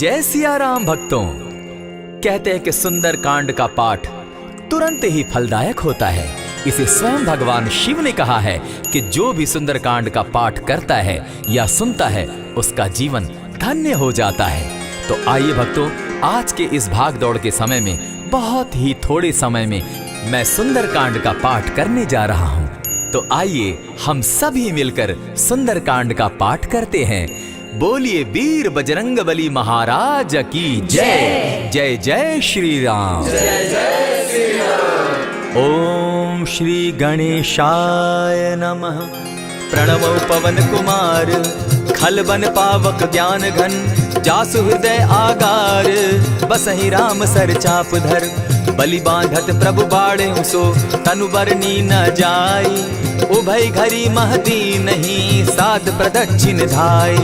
जय सिया राम भक्तों। कहते हैं कि सुंदर कांड का पाठ तुरंत ही फलदायक होता है। इसे स्वयं भगवान शिव ने कहा है कि जो भी सुंदर कांड का पाठ करता है या सुनता है उसका जीवन धन्य हो जाता है। तो आइए भक्तों, आज के इस भाग दौड़ के समय में बहुत ही थोड़े समय में मैं सुंदर कांड का पाठ करने जा रहा हूँ। तो आइए हम सभी मिलकर सुंदर कांड का पाठ करते हैं। बोलिए वीर बजरंगबली महाराज की जय। जय जय श्री राम। जय जय श्री राम। ओम श्री गणेशाय नमः। प्रणवो पवन कुमार, खलबन पावक ज्ञान घन, जासु हृदय आगार, बसहि राम सर चाप धर, बलि बांधत प्रभु बाढ़े सो, तनु बरनी न जाई, उभय घरी महती नहीं, साध प्रदक्षिण धाई।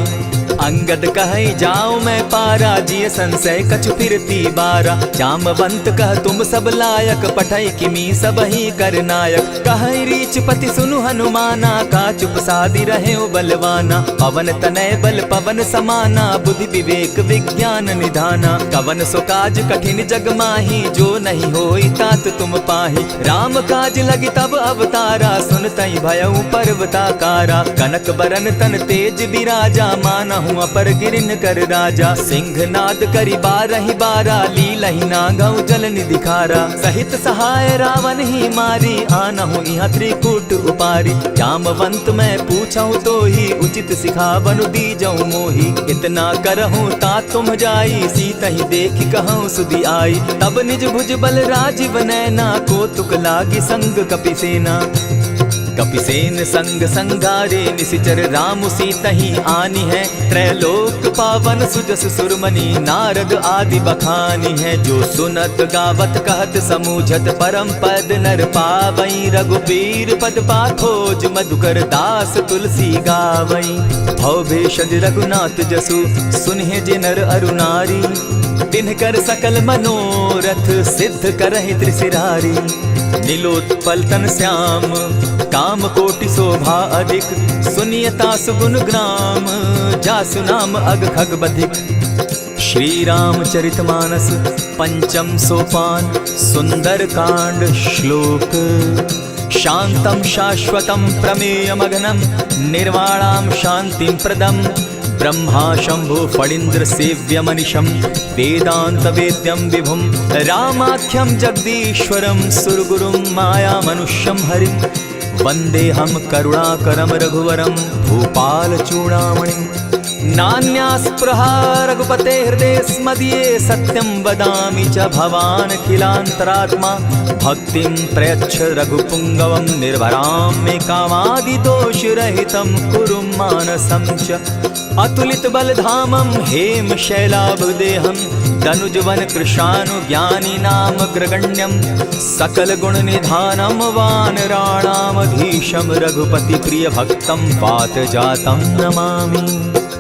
अंगद कहे जाऊं मैं पारा, जिय संशय कछु फिरती बारा, जामवंत कह तुम सब लायक, पठै किमी सब ही कर नायक, कहे रीच पति सुनु हनुमाना, का चुप सादी रहे बलवाना, पवन तनय बल पवन समाना, बुद्धि विवेक विज्ञान निधाना, कवन सो काज कठिन जग माही, जो नहीं होई तात तुम पाही, राम काज लगी तब अवतारा, सुनतई भयउ पर्वताकारा, कनक बरन तन तेज विराजा, माना अपर गिरिन कर राजा, सिंहनाद करी बारहि बारा, लीलहि नागौ जल निधि खारा, सहित सहाय रावण ही मारी, आनहु इहाँ त्रिकूट उपारी, जामवंत मैं पूछऊं तो ही, उचित सिखावनु दीजऊं मोही, इतना करहूं तात तुम जाई, सीतहि देखि कहूं सुधि आई, तब निज भुज बल राजीव नैना, कौतुक लागी संग कपिसेना, कपिसेन संग संगारे, निशिचर राम सीतहि आनी है, त्रैलोक पावन सुजस सुरमणि, नारद आदि बखानी है, जो सुनत गावत कहत समूझत, परम पद नर पावई, रघुबीर पद पाथोज, मधुकर दास तुलसी गावई, भव भेषज रघुनाथ जसु, सुनहि जे नर अरु नारी, तिनकर सकल मनोरथ, सिद्ध करहि त्रिशिरारी, नीलोत्पल तन श्याम, काम कोटि शोभा अधिक, सुनियता सुगुण ग्राम, जासु नाम अग खग बधिक। श्री रामचरितमानस पंचम सोपान, सुंदर कांड श्लोक। शांतम शाश्वतम प्रमेयमघनम, निर्वाणाम शांतिं प्रदम, ब्रह्मा शंभु फणीन्द्र सेव्य मनिशम, वेदांत वेद्यम विभुम, रामाख्यम जगदीश्वरम, सुरगुरुम माया मनुष्यम हरिम, वंदे हम करुणाकरम रघुवरम, भूपाल चूड़ामणिम, नान्यास्पृहा रघुपते हृदय स्मदीये, सत्यं वदामि च भवान् अखिलान्तरात्मा, भक्तिं प्रयच्छ रघुपुंगवं, निर्भरां मे कामादि दोषरहितं, कुरु मानसं च अतुलित बलधामं, हेम शैलाभदेहं, तनुजवन कृशानु ज्ञानी नाम ग्रगण्यं, सकल गुण निधानं, वानराणामधीशं, रघुपति प्रिय भक्तं, पात जातं नमामि।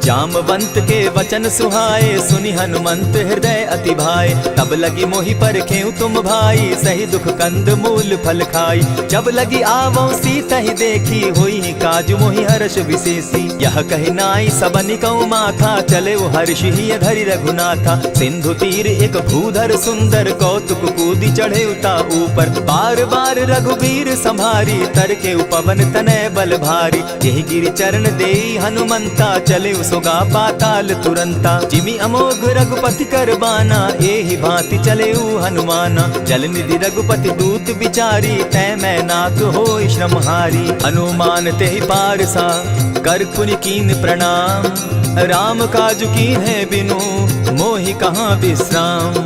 जामवंत के वचन सुहाए, सुनि हनुमंत हृदय अति भाए, तब लगी मोहि परखेउ तुम भाई, सही दुख कंद मूल फल खाई, जब लगी आवो सीतहि देखी, होई काज मोहि हर्ष विशेषी, यह कहि नाई सबनि कौ माथा, चले वो हर्ष ही धरि रघुनाथा, सिंधु तीर एक भूधर सुंदर, कौतुक कूदि चढ़े उता ऊपर, बार बार रघुबीर संभारी, तर के पवन तनय बल भारी, यही गिरि चरण देई हनुमंता, चले सोगा पाताल तुरंता, जिमि अमोघ रघुपति कर बाना, एहि भांति चले हनुमाना, जल निधि रघुपति दूत बिचारी, तै मैं नाथ होई श्रमहारी, हनुमान तेहि पारसा, कर पुनि कीन प्रणाम, राम काज कीन है बिनु, मोहि कहाँ विश्राम,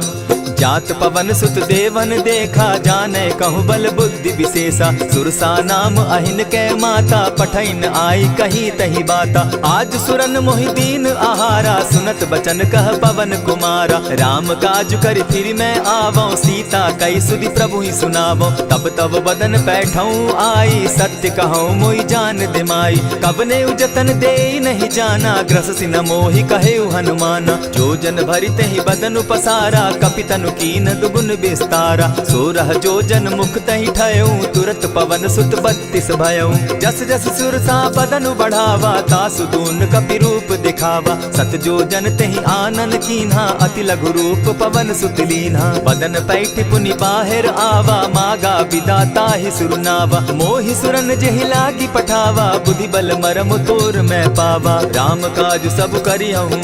जात पवन सुत देवन देखा, जाने कहूँ बल बुद्धि विशेषा, सुरसा नाम अहिन कै माता, पठैन आई कही तही बाता, आज सुरन मोहि दीन आहारा, सुनत बचन कह पवन कुमारा, राम काज कर फिर मैं आवो, सीता कई सुधि प्रभु ही सुनावो, तब तब बदन बैठऊँ आई, सत्य कहूँ मोहि जान दिमाई, कब ने उजतन दे नहीं जाना, ग्रस सिन मोहि कहे हनुमाना, जो जन भरित ही बदन पसारा, कपितनु कीन दुगुन विस्तारा। 16 जोजन मुख तहि ठयऊ, तुरत पवन सुत 32 भयऊ। जस जस सुर सा बदन बढ़ावा, तासु दून कपि रूप दिखावा। 7 जोजन तहि आनन कीन्हा, अति लघु रूप पवन सुत लीन्हा। बदन पैठ पुनि बाहिर आवा, मागा विदा ताहि सुरनावा। मोहि सुरन जेहि लागी पठावा, बुद्धि बल मरम तोर मैं पावा। राम काज सब करिहूँ,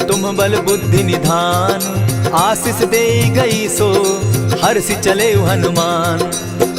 तुम बल बुद्धि निधान। आशीष दे गई सो हर्षि चले हनुमान।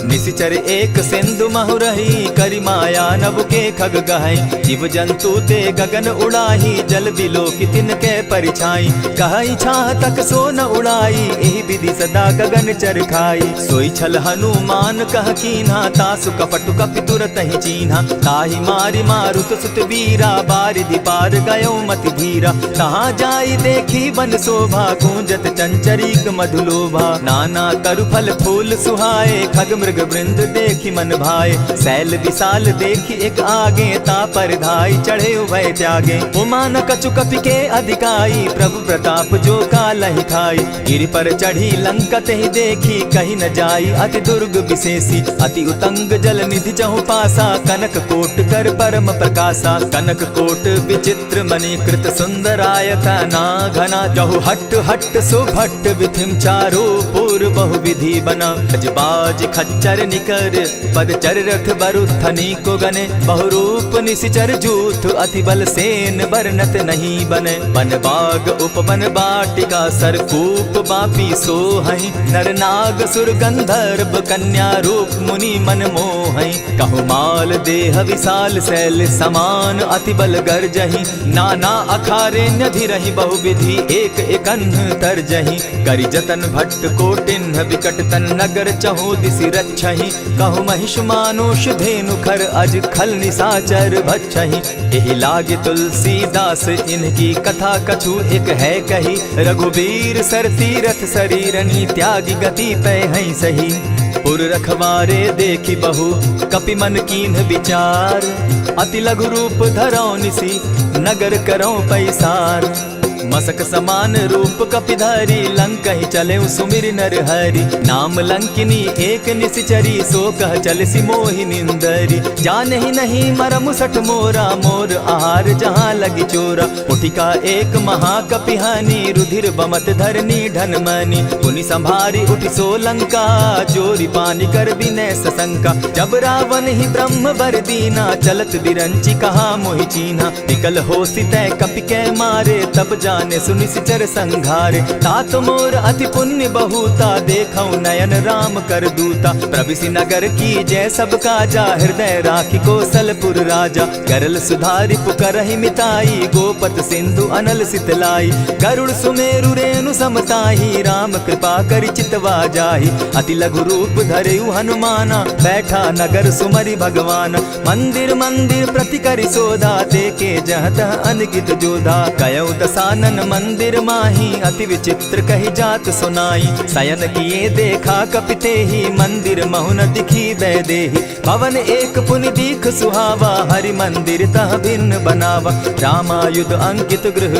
निशिचर एक सिंधु महु रही, करि माया नभ के खग गहई। जीव जंतु ते गगन उड़ाही, जल बिलो की तिनके परिछाई। कहई छाह तक सो न उड़ाई, एहि विधि सदा गगन चर खाई। सोई छल हनुमान कह कीन्हा, तासु कपट कपि तुरत ही चीन्हा। ताहि मारि मारुत सुत वीरा, बारिधि पार गयो मति धीरा। तहाँ जाई देखी वन शोभा, गूंजत चंचरीक मधुलोभा। नाना तरु फल फूल सुहाए, खग मृग वृंद देखी मन भाए। सैल विशाल देखी एक आगे, ता पर धाई चढ़े उभय त्यागे। उमान कछु कपि के अधिकाई, प्रभु प्रताप जो कालहि खाई। गिरि पर चढ़ी लंका तेहि देखी, कहीं न जाई अति दुर्ग विशेषी। अति उतंग जल निधि जहु पासा, कनक कोट कर परम प्रकाशा। कनक कोट विचित्र मणि कृत सुंदरायत ना घना। जहु हट हट सुभट विधिम चारो पूर्व बहु विधि बना। गजबाज खच्चर निकर पदचर रथ बरुथनी को गने। बहुरूप निशिचर जूथ अति बल सेन बरनत नहीं बने। वन बाग उपवन बाटिका सरकूप बापी सोहई। नर नाग सुर गंधर्व कन्या रूप मुनि मन मोहई। कहु माल देह विशाल शैल समान, अति बल गर्जहि। नाना अखारे न्यधिरहि बहुविधि, एक एकन्ह तरजहि। करि जतन भट्ट कोटिन्ह विकट तन नगर, चहु दिसि रक्षहि। कहु महिष मानुष धेनु खर, अज खल निशाचर भक्षहि। एहि लागे तुलसीदास इनकी कथा, कछु एक है कही। रघुबीर सर तीरथ शरीरनी, त्यागी गति पै हई सही। पुर रखवारे देखी बहु, कपि मन कीन्ह विचार। अति लघु रूप धरौ निसी, नगर करौ पैसार। मसक समान रूप कपिधारी, लंकहि चले सुमिर नर हरि। नाम लंकिनी एक निशिचरी, सो कह चलसि मोहि निंदरी। जानहि नहीं मरम सठ मोरा, मोर आहार जहाँ लगी चोरा। उठिका एक महाकपिहानी, रुधिर बमत धरनी ढन मनी। पुनि संभारी उठि सो लंका, चोरी पानी कर विनय सशंका। जब रावण ही ब्रह्म बर दीना, चलत बिरंची कहा मोहि चीन्हा। निकल होसि तै कपि कै मारे, तब जाने सुनि सिचर संघारे। तात मोर अति पुण्य बहुता, देखौ नयन राम कर दूता। प्रविशि नगर की जय सब काजा, हृदय राखी कौशलपुर राजा। करल सुधारि पुकरहि मिताई, गोपत सिंधु अनल सितलाई। गरुड़ सुमेरु रेणु समताही, राम कृपा करि चितवा जाहि। अति लघु रूप धरेउ हनुमाना, बैठा नगर सुमरि भगवान। मंदिर मंदिर प्रति करि सोधा, देखे जह तह अनगित जोधा। कयौ दसानन मंदिर माही, अति विचित्र कही जात सुनाई। शयन किए देखा कपिते ही, मंदिर महु न दिखी वैदेही। भवन एक पुनि दीख सुहावा, हरि मंदिर तह भिन्न बनावा। रामायुध अंकित गृह,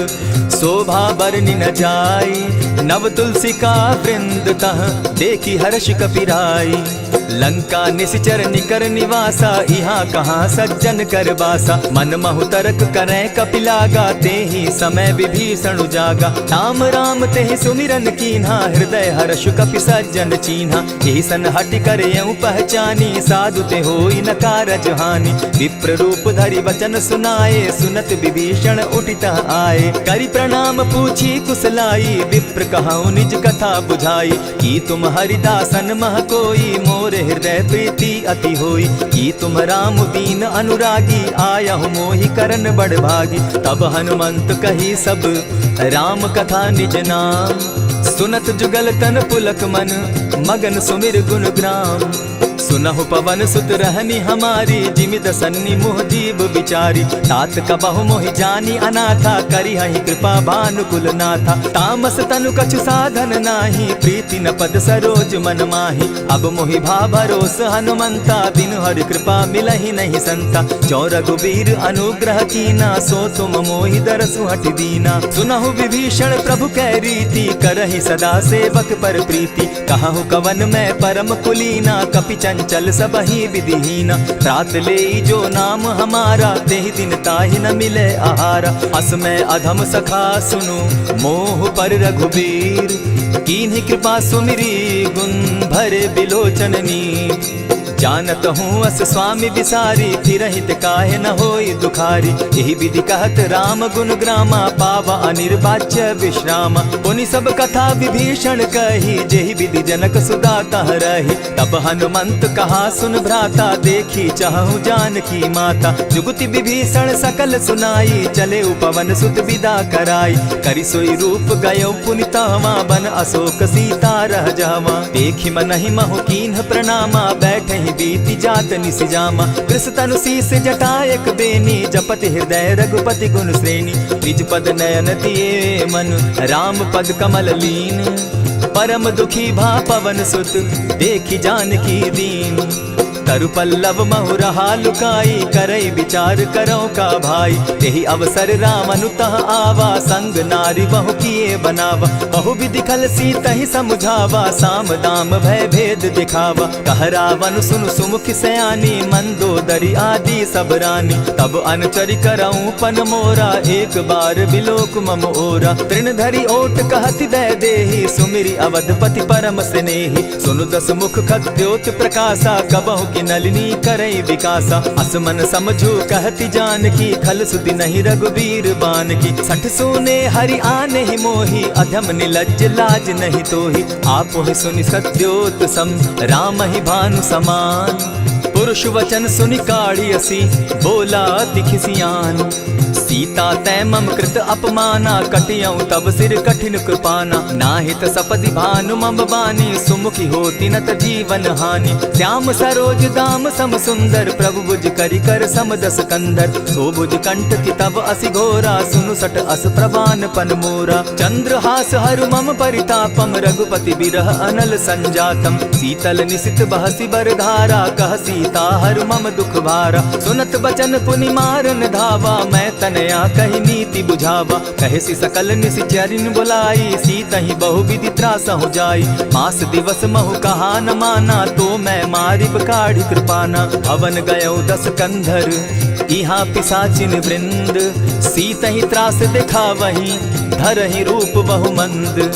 शोभा बरनि न जाई। नव तुलसी का वृंद तह, देखी हर्ष कपिराई। लंका निशिचर निकर निवासा, यहाँ कहाँ सज्जन कर बासा। मन महु तरक करै कपिलागा, तेहि समय विभीषण जागा। राम राम तेहि सुमिरन कीन्हा, हृदय हर्ष कपि सज्जन चीन्हा। एहि सन हटि करयउ पहचानी, साधु ते होई न कारज हानि। विप्र रूप धरि वचन सुनाए, सुनत विभीषण उठित आए। करि प्रणाम पूछी कुशलाई, विप्र कहौ निज कथा बुझाई। कि तुम हरिदासन मह कोई, मोर हृदय प्रीति अति होई। कि तुम राम दीन अनुरागी, आयहु मोहि करन बड़ भागी। तब हनुमंत कही सब राम कथा निज नाम। सुनत जुगल तन पुलक मन, मगन सुमिर गुण ग्राम। सुनहु पवन सुत रहनी हमारी, जिमि दसन्नी मोह जीव बिचारी। तात कबहु मोहि जानी अनाथा, करी हहि कृपा भानुकुल नाथा। तामस तनु कछु साधन नाही, प्रीति न पद सरोज मन माही। अब मोहि भा भरोस हनुमंता, बिनु हरि कृपा मिलहि नहीं संता। जो रघुबीर अनुग्रह कीना, सो तुम मोहि दरसु हटि दीना। सुनहु विभीषण प्रभु कै रीति, करहि सदा सेवक पर प्रीति। कहु कवन मैं परम कुलीना, कपि चंचल सबहि विधिहीना। त्रात लेई जो नाम हमारा, तेहि दिन ताहि न मिले आहारा। अस मैं अधम सखा सुनु, मोह पर रघुबीर। कीन्ही कृपा सुमिरी, गुण भरे बिलोचन नीर। जानत हूँ अस स्वामी विसारी, फिरहित काहे न होई दुखारी। यही विधि कहत राम गुण ग्रामा, पावा अनिर्वाच्य विश्रामा। पुनि सब कथा विभीषण कही, जेहि विधि जनक सुदा तह रही। तब हनुमंत कहा सुन भ्राता, देखी चाहूँ जानकी माता। जुगति विभीषण सकल सुनाई, चले पवन सुत विदा कराई। करि सोई रूप गयो पुनि तहवा, बन अशोक सीता रह जावा। देखी मनहि महु कीन्ह प्रणामा, बैठे बीती जात निसिजामा। कृष तनु शीस जटा एक बेनी, जपति हृदय रघुपति गुण श्रेणी। निज पद नयन दिए मन, राम पद कमल लीन। परम दुखी भा पवन सुत, देखी जानकी दीन। तरु पल्लव महु रहा लुकाई, करई विचार करो का भाई। यही अवसर राम अनुतः आवा, संग नारी बहु किए बनावा। बहु विधि खल सीतहि समझावा, साम दाम भय भेद दिखावा। कह रावण सुन सुमुख सयानी, मंदोदरी आदि सब रानी। तब अनुचरि करऊं पन मोरा, एक बार बिलोक मम ओरा। तृण धरि ओट कहति दय देहि, सुमिरि अवधपति परम स्नेही। सुनु दस मुख खद्योत प्रकाशा, कबहु की नलिनी करई विकासा। असमन समझो कहती जानकी, खल सुधि नहीं रघुबीर बान की। सठ सोने हरि आने ही मोही, अधम निलज्ज लाज नहीं तोही। आप ही सुनि सत्योत सम, राम ही भानु समान। पुरुष वचन सुनि काढ़ी असी, बोला अति खिसियान। सीता तै मम कृत अपमाना, कटियऊं तब सिर कठिन कृपाना। नाहित सपदि भानु मम बानी, सुमुखी होती न त जीवन हानि। श्याम सरोज दाम सम सुंदर, प्रभु भुज करि कर सम दस कंधर। सो भुज कंठ की तब असि घोरा, सुनु सट अस प्रवान पन मोरा। चंद्रहास हरु मम परितापम, रघुपति बिरह अनल संजातम। शीतल निशित बहसी बरधारा, कह सीता हरु मम दुख भारा। सुनत बचन पुनि मारन धावा, मैं तनया कही नीति बुझावा। कहेसी सकल निशिचरिन बुलाई, सीतहि बहु विधि त्रास हो जाई। मास दिवस महु कहा न माना, तो मैं मारिब काढ़ी कृपाना। भवन गयो दस कंधर, इहाँ पिशाचिन वृंद। सीतहि त्रास दिखावहि, धरहि रूप बहु मंद।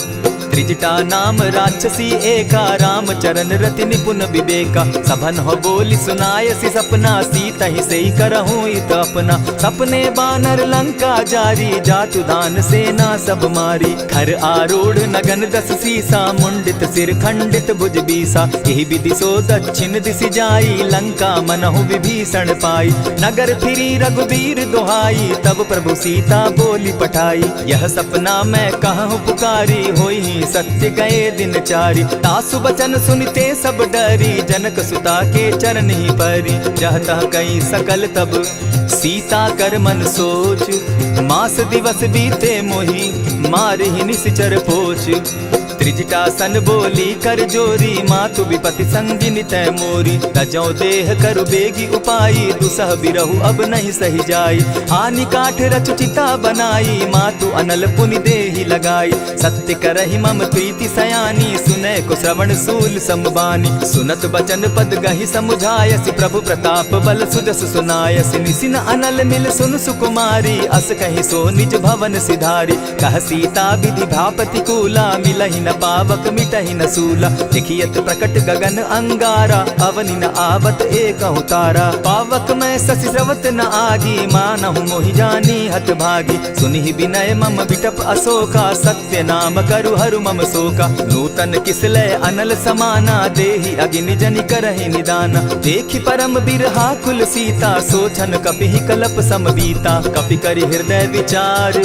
त्रिजटा नाम राक्षसी एका, राम चरण रति निपुण विवेका। सभन हो बोली सुनायसी सपना, सीतहि सेई करहूँ इत अपना। सपने बानर लंका जारी, जातु दान सेना सब मारी। खर आरूढ़ नगन दस सीसा, मुंडित सिर खंडित भुज बीसा। यही विधि सो दक्षिण दिशि जाई, लंका मनहु विभीषण पाई। नगर फिरी रघुबीर दुहाई, तब प्रभु सीता बोली पठाई। यह सपना मैं कहूँ पुकारी, होई सत्य गए दिन चारी। तासु बचन सुनते सब डरी, जनक सुता के चरण ही परी। जहतः कई सकल तब सीता कर मन सोच, मास दिवस बीते मोही, मारहि निश्चर पोच। त्रिजटा सन बोली कर जोरी, मातु विपति संगिनी तै मोरी। तजौ देह करु बेगी उपाई, दुसह बिरहु अब नहीं सही जाई। हानि काठ रच चिता बनाई, मातु अनल पुनि देहि लगाई। सत्य करहि मम प्रीति सयानी, सुनै को श्रवण सूल समबानी। सुनत बचन पद गहि समुझायसि, प्रभु प्रताप बल सुजस सुनायसि। निसिन अनल मिल सुन सुकुमारी, अस कहि सो निज भवन सिधारी। कह सीता विधि भापति कूला, मिलहि न पावक मिटहि न सूला। देखियत प्रकट गगन अंगारा, अवनि न आवत एकहु तारा। पावक मैं शशि स्रवत न आगी, मानहु मोहि जानी हत भागी। सुनिहि विनय मम विटप अशोका, सत्य नाम करु हरु मम शोका। नूतन किसलय अनल समाना, देहि अगिनि जनि करहि निदाना। देखि परम बिरहा कुल सीता, सोचन कपिहि कलप सम बीता। कपि करि हृदय विचार,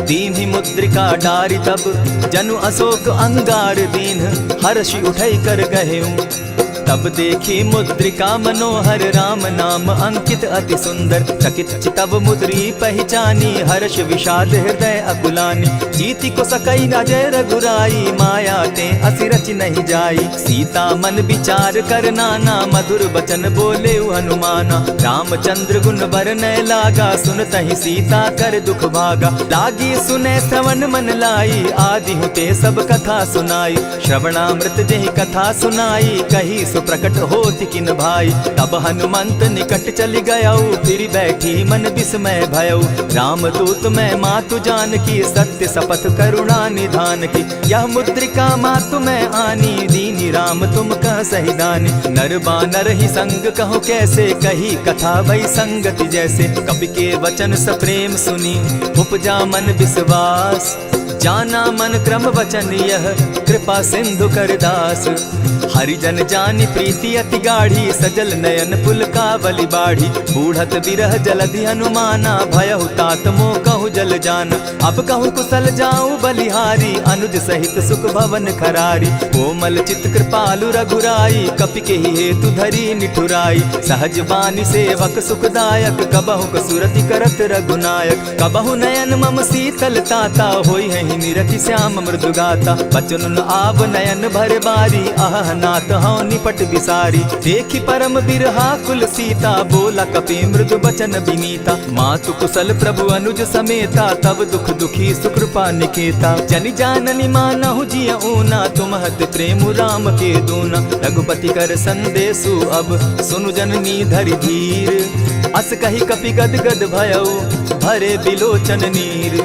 दीन्हि मुद्रिका डारि। तब जनु अशोक अंगार दीन, हर्षि उठै कर गहेऊं। तब देखी मुद्रिका मनोहर राम नाम अंकित अति सुंदर। चकित चितव मुद्री पहचानी हर्ष विषाद हृदय अकुलानी। जीति को सकई अजय रघुराई माया ते असिरच नहीं जाई। सीता मन विचार कर नाना मधुर बचन बोले हनुमाना। रामचंद्र गुण बरनय लागा सुनतहि सीता कर दुख भागा। लागी सुने श्रवण मन लाई आदि हुते सब कथा सुनाई। श्रवणामृत जेहि कथा सुनाई कही सो प्रकट होति किन भाई। तब हनुमंत निकट चली गयऊ फिर बैठी मन विस्मय भयऊ। रामदूत मैं मातु जान की सत्य शपथ करुणा निधान की। यह मुद्रिका मातु मैं आनी दीनी राम तुम कह सही दानी। नर बानर ही संग कहो कैसे कही कथा भई संगति जैसे। कवि के वचन सप्रेम सुनी उपजा मन विश्वास। जाना मन क्रम वचन यह कृपा सिंधु कर दास। हरिजन जानी प्रीति अति गाढ़ी सजल नयन पुलकावली बाढ़ी। बूढ़त बिरह जलधि हनुमाना भयहु तात मोह कहु जल जाना। अब कहु कुशल जाऊं बलिहारी अनुज सहित सुख भवन खरारी। कोमल चित कृपालु रघुराई कपि के ही हेतु धरी निठुराई। सहज बानी सेवक सुखदायक कबहु कसुरति करत रघुनायक। कबहु नयन मम शीतल ताता होई है निरखि श्याम मृदु गाता। बचन आव नयन भर बारी आह नाथ हौ निपट बिसारी। देखी परम बिरहा कुल सीता बोला कपि मृदु बचन विनीता। मातु कुशल प्रभु अनुज समेता तब दुख दुखी सुकृपा निकेता। जनि जाननी मानहु जिय ऊना तुम हत प्रेम राम के दूना। रघुपति कर संदेशु अब सुनु जननी धरि धीर। अस कही कपि गद गद भयऊ भरे बिलोचन नीर।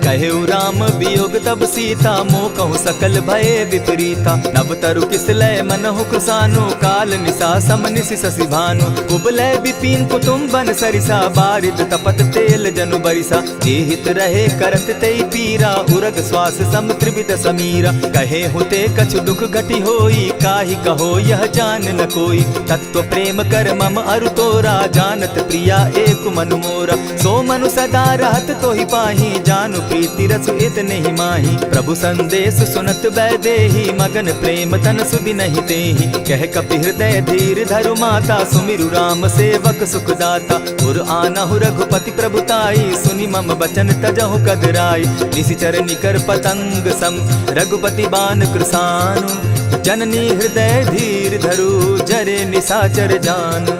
कहेउ राम वियोग तब सीता मोह कहूँ सकल भये विपरीता। नव तरु किसलय मनहु कृसानु काल निशा सम निशि शशि भानु। कुबलय विपिन कुटुम्बन सरिसा बारिद तपत तेल जनु बरिसा। जे हित रहे करत तेई पीरा उरग श्वास सम त्रिविध समीरा। कहे हुते कछु दुख घटी होई काहि कहो यह जान न कोई। तत्व प्रेम कर मम अरु तोरा जानत प्रिया एक मनु मोरा। सो मनु सदा रहत तोहि पाही जानु प्रीति रसु इतने ही माही। प्रभु संदेश सुनत वैदेही मगन प्रेम तन सुधि नहीं तेहि। कह कपि हृदय धीर धरु माता सुमिरु राम सेवक सुखदाता। उर आनहु रघुपति प्रभुताई सुनि मम बचन तजहु कदराई। निशिचर निकर पतंग सम रघुपति बान कृसानु। जननी हृदय धीर धरु जरे निशाचर जान।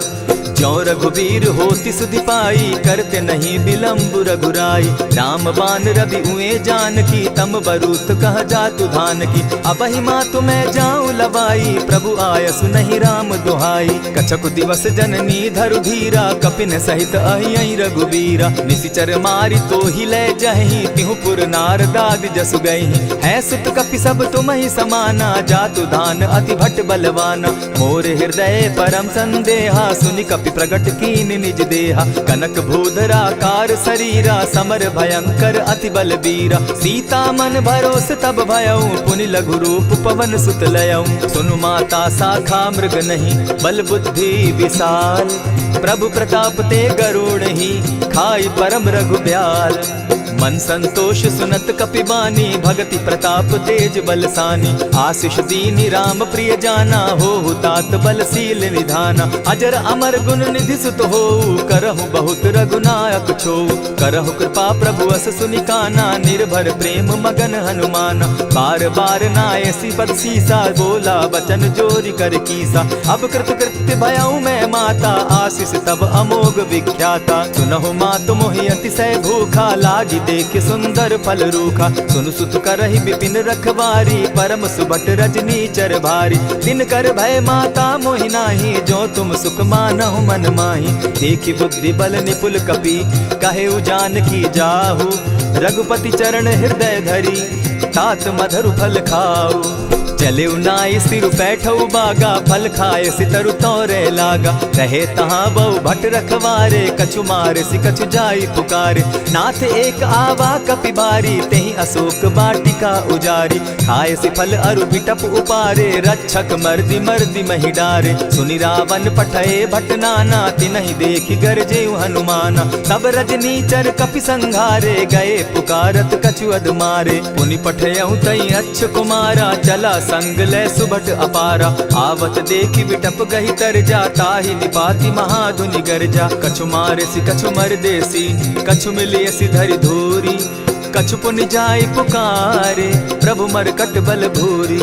ज्यों रघुवीर होति सुधि पाई करते नहीं विलम्ब रघुराई। राम बान रवि उए जान की तम बरूत कह जातु धान की। अब ही मातु मैं जाऊं लवाई प्रभु आयसु नहीं राम दुहाई। कछक दिवस जननी धरु धीरा कपिन सहित अहि रघुवीरा। निशिचर मारी तो ही ले जहि तिहु पुर नार दाद जसु गई। है सुत कपि सब तुम ही समाना जातु धान अति भट बलवाना। मोर हृदय परम संदेहा सुनि कपि प्रगट कीन निज देहा। कनक भूधराकार शरीरा समर भयंकर अति बलबीरा। सीता मन भरोस तब भयऊ पुनि लघु रूप पवन सुत लयऊ। सुनु माता शाखा मृग नहीं बल बुद्धि विशाल। प्रभु प्रताप ते गरुड़ ही खाई परम रघुब्याल। मन संतोष सुनत कपिबानी भगति प्रताप तेज बलसानी। आशीष दीनी राम प्रिय जाना हो तात बलशील निधाना। अजर अमर गुण निधि सुत हो करहु बहुत रघुनायक छो। करहु कृपा प्रभु अस सुनिकाना निर्भर प्रेम मगन हनुमाना। बार बार नायसी पद सीसा बोला बचन जोरी कर कीसा। अब कृत कृत्य भयऊ मैं माता आशीष तब अमोघ विख्याता। सुनहु मातु मोहि अतिशय भूखा लागी देख सुंदर फल रूखा। सुनु सुत करहि विपिन रखवारी परम सुबट रजनी चर भारी। दिन कर भय माता मोहि नाही जो तुम सुख मानहु मन माही। देखी बुद्धि बल निपुल कपि कहेउ जानकी जाहु। रघुपति चरण हृदय धरी तात मधुर फल खाऊ। चले नाई सिर बैठऊ बागा फल खाए सितरु तोरे लागा। रहे तहाँ बहु भट रखवारे कछु मारे सि कछु जाई पुकारे। नाथ एक आवा कपि बारी तेहि अशोक बाटिका उजारी। खाए सि फल अरु बिटप उपारे रक्षक मर्दि मर्दि महि डारे। सुनि रावण पठये भट नाना तिनहि देखि गरजे हनुमाना। सब रजनीचर कपि संघारे गए पुकारत कछु अध मारे। पुनि पठयऊ तई अच्छ कुमारा चला संग ले सुभट अपारा। आवत देखी बिटप गही तर जा, ताहि निपाति महाधुनि गर्जा। कछु मारेसी कछु मरदेसी, कछु मिलियसी धरि धूरी। कछु पुनि जाई पुकारे, प्रभु मरकट बल भूरी।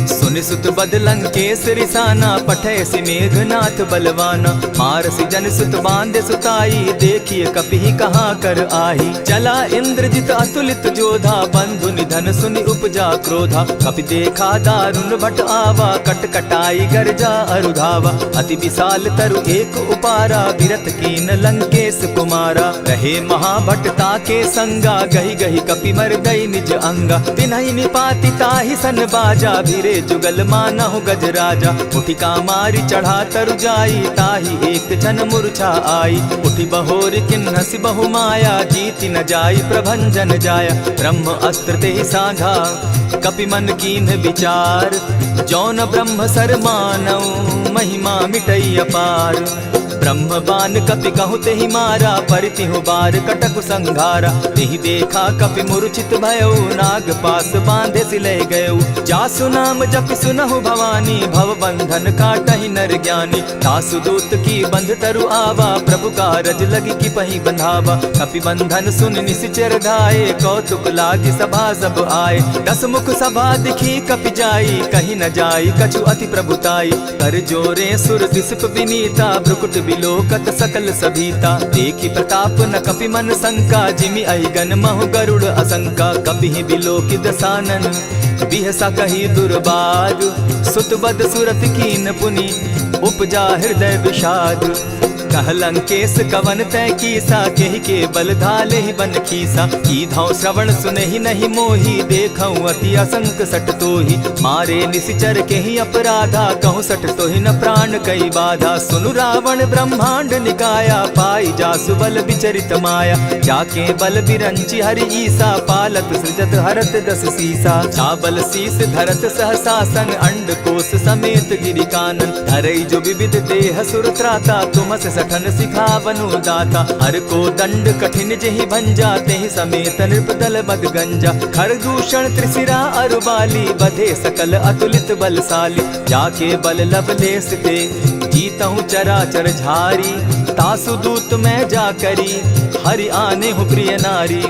सुनि सुत बद लंकेश रिसाना, पठैसी मेघनाथ बलवाना। मारसी जन सुत बांधे सुताई, देखिए कपि कहाँ कर आही। चला इंद्रजित अतुलित जोधा, बंधु निधन सुनि उपजा क्रोधा। कपि देखा दारुण भट आवा, कट कटाई गर्जा अरुधावा। अति विशाल तरु एक उपारा, बिरत कीन लंकेश कुमारा। रहे महाभट ताके संगा, गही गही कपि मर गई निज अंगा। तिन्हि निपाति ताहि सन बाजा, भिरे जुगल मानहु गजराजा। उठि कामारी चढ़ा तरु जाई, ताहि एक जन मूर्छा आई। उठि बहोर किन्हसि बहु माया, जीति न जाई प्रभंजन जाया। ब्रह्म अस्त्र तेहि साधा, कपि मन कीन्ह विचार। जौन ब्रह्म सर मानऊ, महिमा मिटई अपार। ब्रह्म बान कपि कहु तेहि मारा, परितिहु बार कटकु संघारा। तेहि देखा कपि मूर्छित भयउ, नाग पास बांधे सिले गयउ। जासु नाम जपि सुनहु भवानी, भव बंधन काटहि नर ज्ञानी। तासु दूत की बंध तरु आवा, प्रभु कारज लगी कि पहि बंधावा। कपि बंधन सुन निसिचर धाये, कौतुक लागी सभा सब आए। दस मुख सभा दिखी कपि जाई, कहीं न जाई कछु अति प्रभुताई। कर जोरे सुर दिसप विनीता, भ्रुकुट बिलोकत सकल सभीता। देखी प्रताप न कपि मन शंका, जिमि अहिगन महु गरुड़ असंका। कपि बिलोकि दसानन, बिहसा कही दुर्बाद। सुत बद सुरत कीन पुनि, उपजा हृदय विषाद। कह लंकेश कवन तय कीसा, केहि के बल धाले ही बन खीसा। की धाव श्रवण सुनहि नहीं मोही, देखऊं अति असंक सट तोही। मारे निसिचर केहि अपराधा, कहूँ सट तोहि न प्राण कई बाधा। सुनु रावण ब्रह्मांड निकाया, पाई जासु बल विचरित माया। जाके बल बिरंची हरि ईसा, पालत सृजत हरत दस सीसा। चावल शीस धरत सहसासन, अंड कोश समेत गिरि कानन। धरई जो विविध देह सुर त्राता, तुमस सठन सिखावनु दाता। हर को दंड कठिन जेहि भंजा, तेहि समेत नृपदल बद गंजा। खरदूषण त्रिशिरा अरुबाली, बधे सकल अतुलित बलशाली। जाके बल लवलेस ते, जीतहु चराचर झारी। तासु दूत मैं जा करी, हरि आने हूँ प्रिय नारी।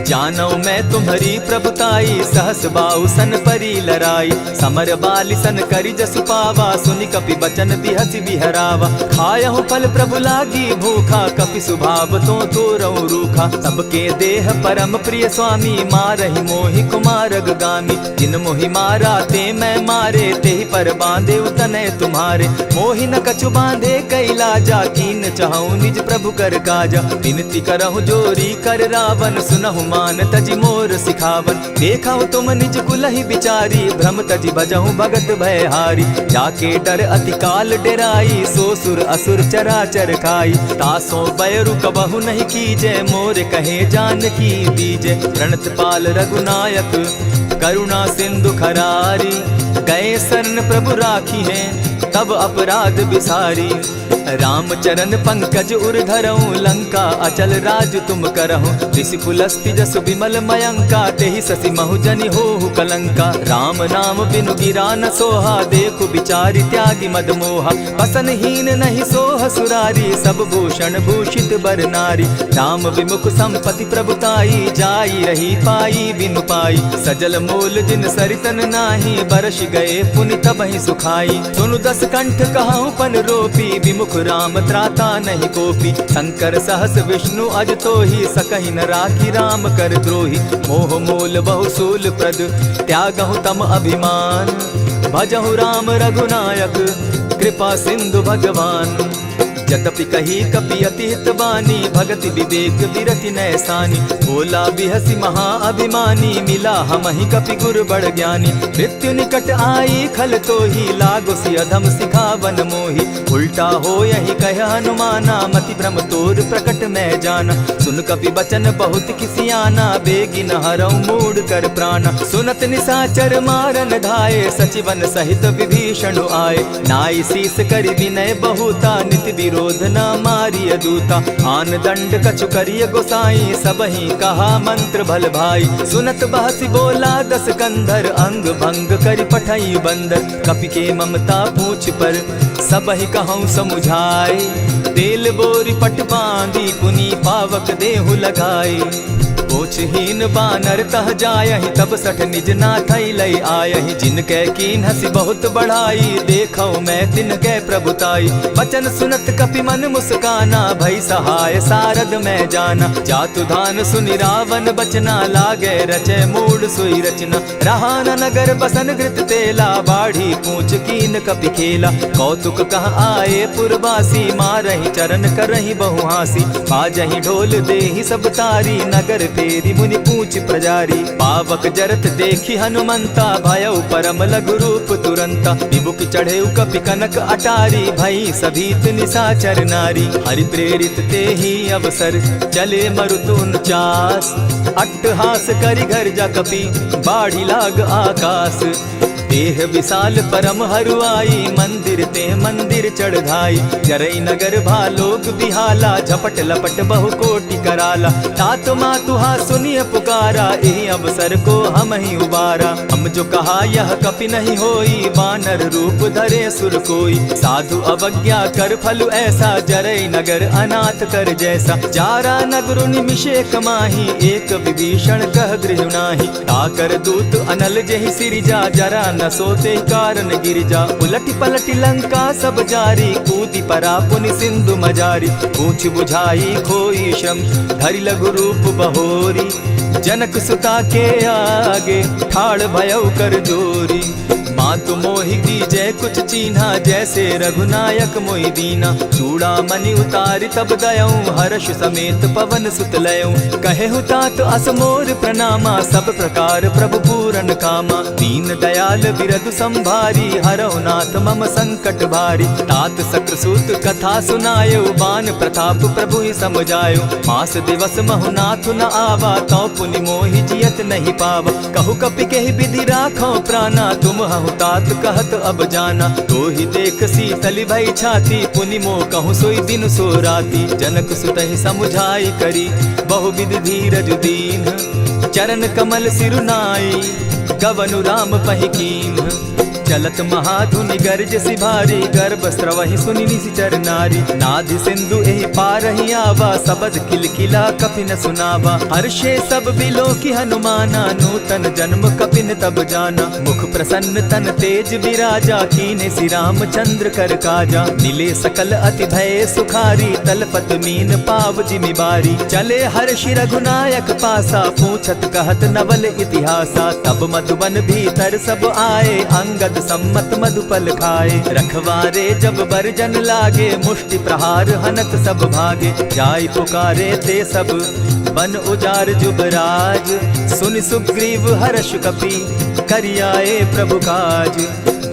जानौ मैं तुम्हारी प्रभुताई, सहस बाहु सन परी लराई। समर बाली सन करी जसु पावा, सुनि कपि बचन बिहसि बिहरावा। खायहु फल प्रभु लागी भूखा, कपि सुभाव तो तोरऊ रूखा। सबके देह परम प्रिय स्वामी, मारहि मोहि कुमारग गामी। जिन मोहि मारा ते मैं मारे, तेहि पर बांधे उतने तुम्हारे। मोहि न कछु बांधे कैलाजा, कीन चाहूं निज प्रभु कर काजा। विनती करहु जोरी कर रावण, सुनहु मान तजि मोर सिखावन। देखा तुम निज कुलहि बिचारी, भ्रम तजि भजहु भगत भयहारी। जाके डर अति काल डेराई, सो सुर असुर चराचर खाई। तासो बैरु कबहु नहीं कीजे, मोर कहे जानकी दीजे। प्रणत पाल रघुनायक, करुणा सिंधु खरारी। गए शरण प्रभु राखी है, तब अपराध बिसारी। रामचरण पंकज उर धरऊं, लंका अचल राज तुम करहूं। ऋषि पुलस्ति जस विमल मयंका, तेहि ससि महु जनि होहु कलंका। राम नाम बिनु गिरा न सोहा, देखु बिचारी त्यागी मद मोहा। बसन हीन नहीं सोह सुरारी, सब भूषण भूषित बर नारी। राम विमुख संपति प्रभुताई, जाई रही पाई बिनु पाई। सजल मोल जिन सरितन नाही, बरस गए पुनि तबहि सुखाई। सुनु दस कंठ कहूँ पन रोपी, विमुख राम त्राता नहीं कोपी। शंकर सहस विष्णु अज तोहि, सकहि न राखी राम कर द्रोही। मोह मोल बहुसूल प्रद, त्यागहु तम अभिमान। भजहु राम रघुनायक, कृपा सिंधु भगवान। यद्यपि कही कपि अति हित बानी, भगति विवेक विरति नैसानी। बोला बिहसी महा अभिमानी, मिला हमहि कपि गुर बड़ ज्ञानी। मृत्यु निकट आई खल तोहि, लागो सि अधम सिखावन मोहि। उल्टा हो यही कह हनुमाना, मति भ्रम तोर प्रकट मैं जाना। सुन कपि बचन बहुत किसियाना, बेगी न हरऊं मूड कर प्राणा। सुनत निसाचर मारन धाये, सचिवन सहित विभीषण आए। नाई शीस करि विनय बहुता, नित विरोध क्रोध न मारिय दूता। आन दंड कछु करिय गोसाई, सबहि कहा मंत्र भल भाई। सुनत बहसी बोला दस कंधर, अंग भंग करि पठई बंदर। कपि के ममता पूछ पर, सबहि कहूँ समुझाए। तेल बोरी पट बांधी, पुनि पावक देहु लगाई। पूछहीन बानर तह जायहि, तब सठ निज नाथई लई आयहि। जिनके कीन हसी बहुत बढ़ाई, देखौ मैं तिनके प्रभुताई। बचन सुनत कपि मन मुस्काना, भई सहाय सारद मैं जाना। जातु धान सुनि रावण बचना, लागे रचे मूड सोई रचना। रहा न नगर बसन घृत तेला, बाढ़ी पूछ कीन कपि खेला। कौतुक कह आए पुरवासी, मारहि चरण करहि बहुहासी। बाजहि ढोल देहि सब तारी, नगर तेरी मुनि पूछ प्रजारी। पावक जरत देखी हनुमंता, भयउ परम लघु रूप तुरंता। विमुख चढ़े कपि कनक अटारी, भई सभीत निशाचर नारी। हरि प्रेरित ते ही अवसर, चले मरुत 49। अट्टहास करि घर जा कपि, बाढ़ी लाग आकाश। देह विशाल परम हरुआई, मंदिर ते मंदिर चढ़ाई। जरई नगर भालोक बिहाला, झपट लपट बहु कोटि कराला। तात मातुहा सुनिय पुकारा, एहि अवसर को हम ही उबारा। हम जो कहा यह कपि नहीं होई, वानर रूप धरे सुर कोई। साधु अवज्ञा कर फल ऐसा, जरई नगर अनाथ कर जैसा। जारा नगर निमिषे कमाही, एक विभीषण कह गृह नाही। ताकर दूत अनल जेहि सिरिजा, जरा न सोते कारण गिरिजा। उलटी पलटी लंका सब जारी, कूदी परा पुनि सिंधु मजारी। पूछ बुझाई खोई श्रम, धरि लघु रूप बहोरी। जनक सुता के आगे, ठाड़ भयउ कर जोरी। मातु मोहि दीजै कुछ चीन्हा, जैसे रघुनायक मोहि दीना। चूड़ा मणि उतारि तब दयऊं, हर्ष समेत पवन सुत लयऊं। कहे तात असमोर प्रणामा, सब प्रकार प्रभु पूरन कामा। दीन दयाल बिरदु संभारी, हरहु नाथ मम संकट भारी। तात सक्रसूत कथा सुनायो, बान प्रताप प्रभु ही समझायो। मास दिवस महु नाथ न आवा, तौ पुनि मोहि जियत नहीं पावा। कहु कपि केहि विधि राखो प्राणा, तुम हहु तात कहत अब जाना। तो ही देख शीतल भई छाती, पुनि मो कहूँ सोई दिन सो राती। जनक सुतहि समुझाई करी, बहुविध धीरज दीन। चरण कमल सिरुनाई, गवनु राम पहि कीन्ह। चलत महाधुनि गर्ज सिभारी, गर्भ स्रवहि सुनि निशिचर नारी। नाधि सिंधु एहि पारहि आवा, सबद किलकिला कपि न सुनावा। हर्षे सब बिलोकी हनुमाना, नूतन जन्म कपि न तब जाना। मुख प्रसन्न तन तेज विराजा, कीने श्री रामचंद्र कर काजा। मिले सकल अति भय सुखारी, तलपत मीन पाव जिमि बारी। चले हर्षि रघुनायक पासा, पूछत कहत नवल इतिहासा। तब मधुबन भीतर सब आए, अंगद सम्मत मधुपल खाए। रखवारे जब बरजन लागे, मुष्टि प्रहार हनत सब भागे। जाय पुकारे ते सब, बन उजार जुबराज। सुनि सुग्रीव हर्ष कपि, करियाए प्रभु काज।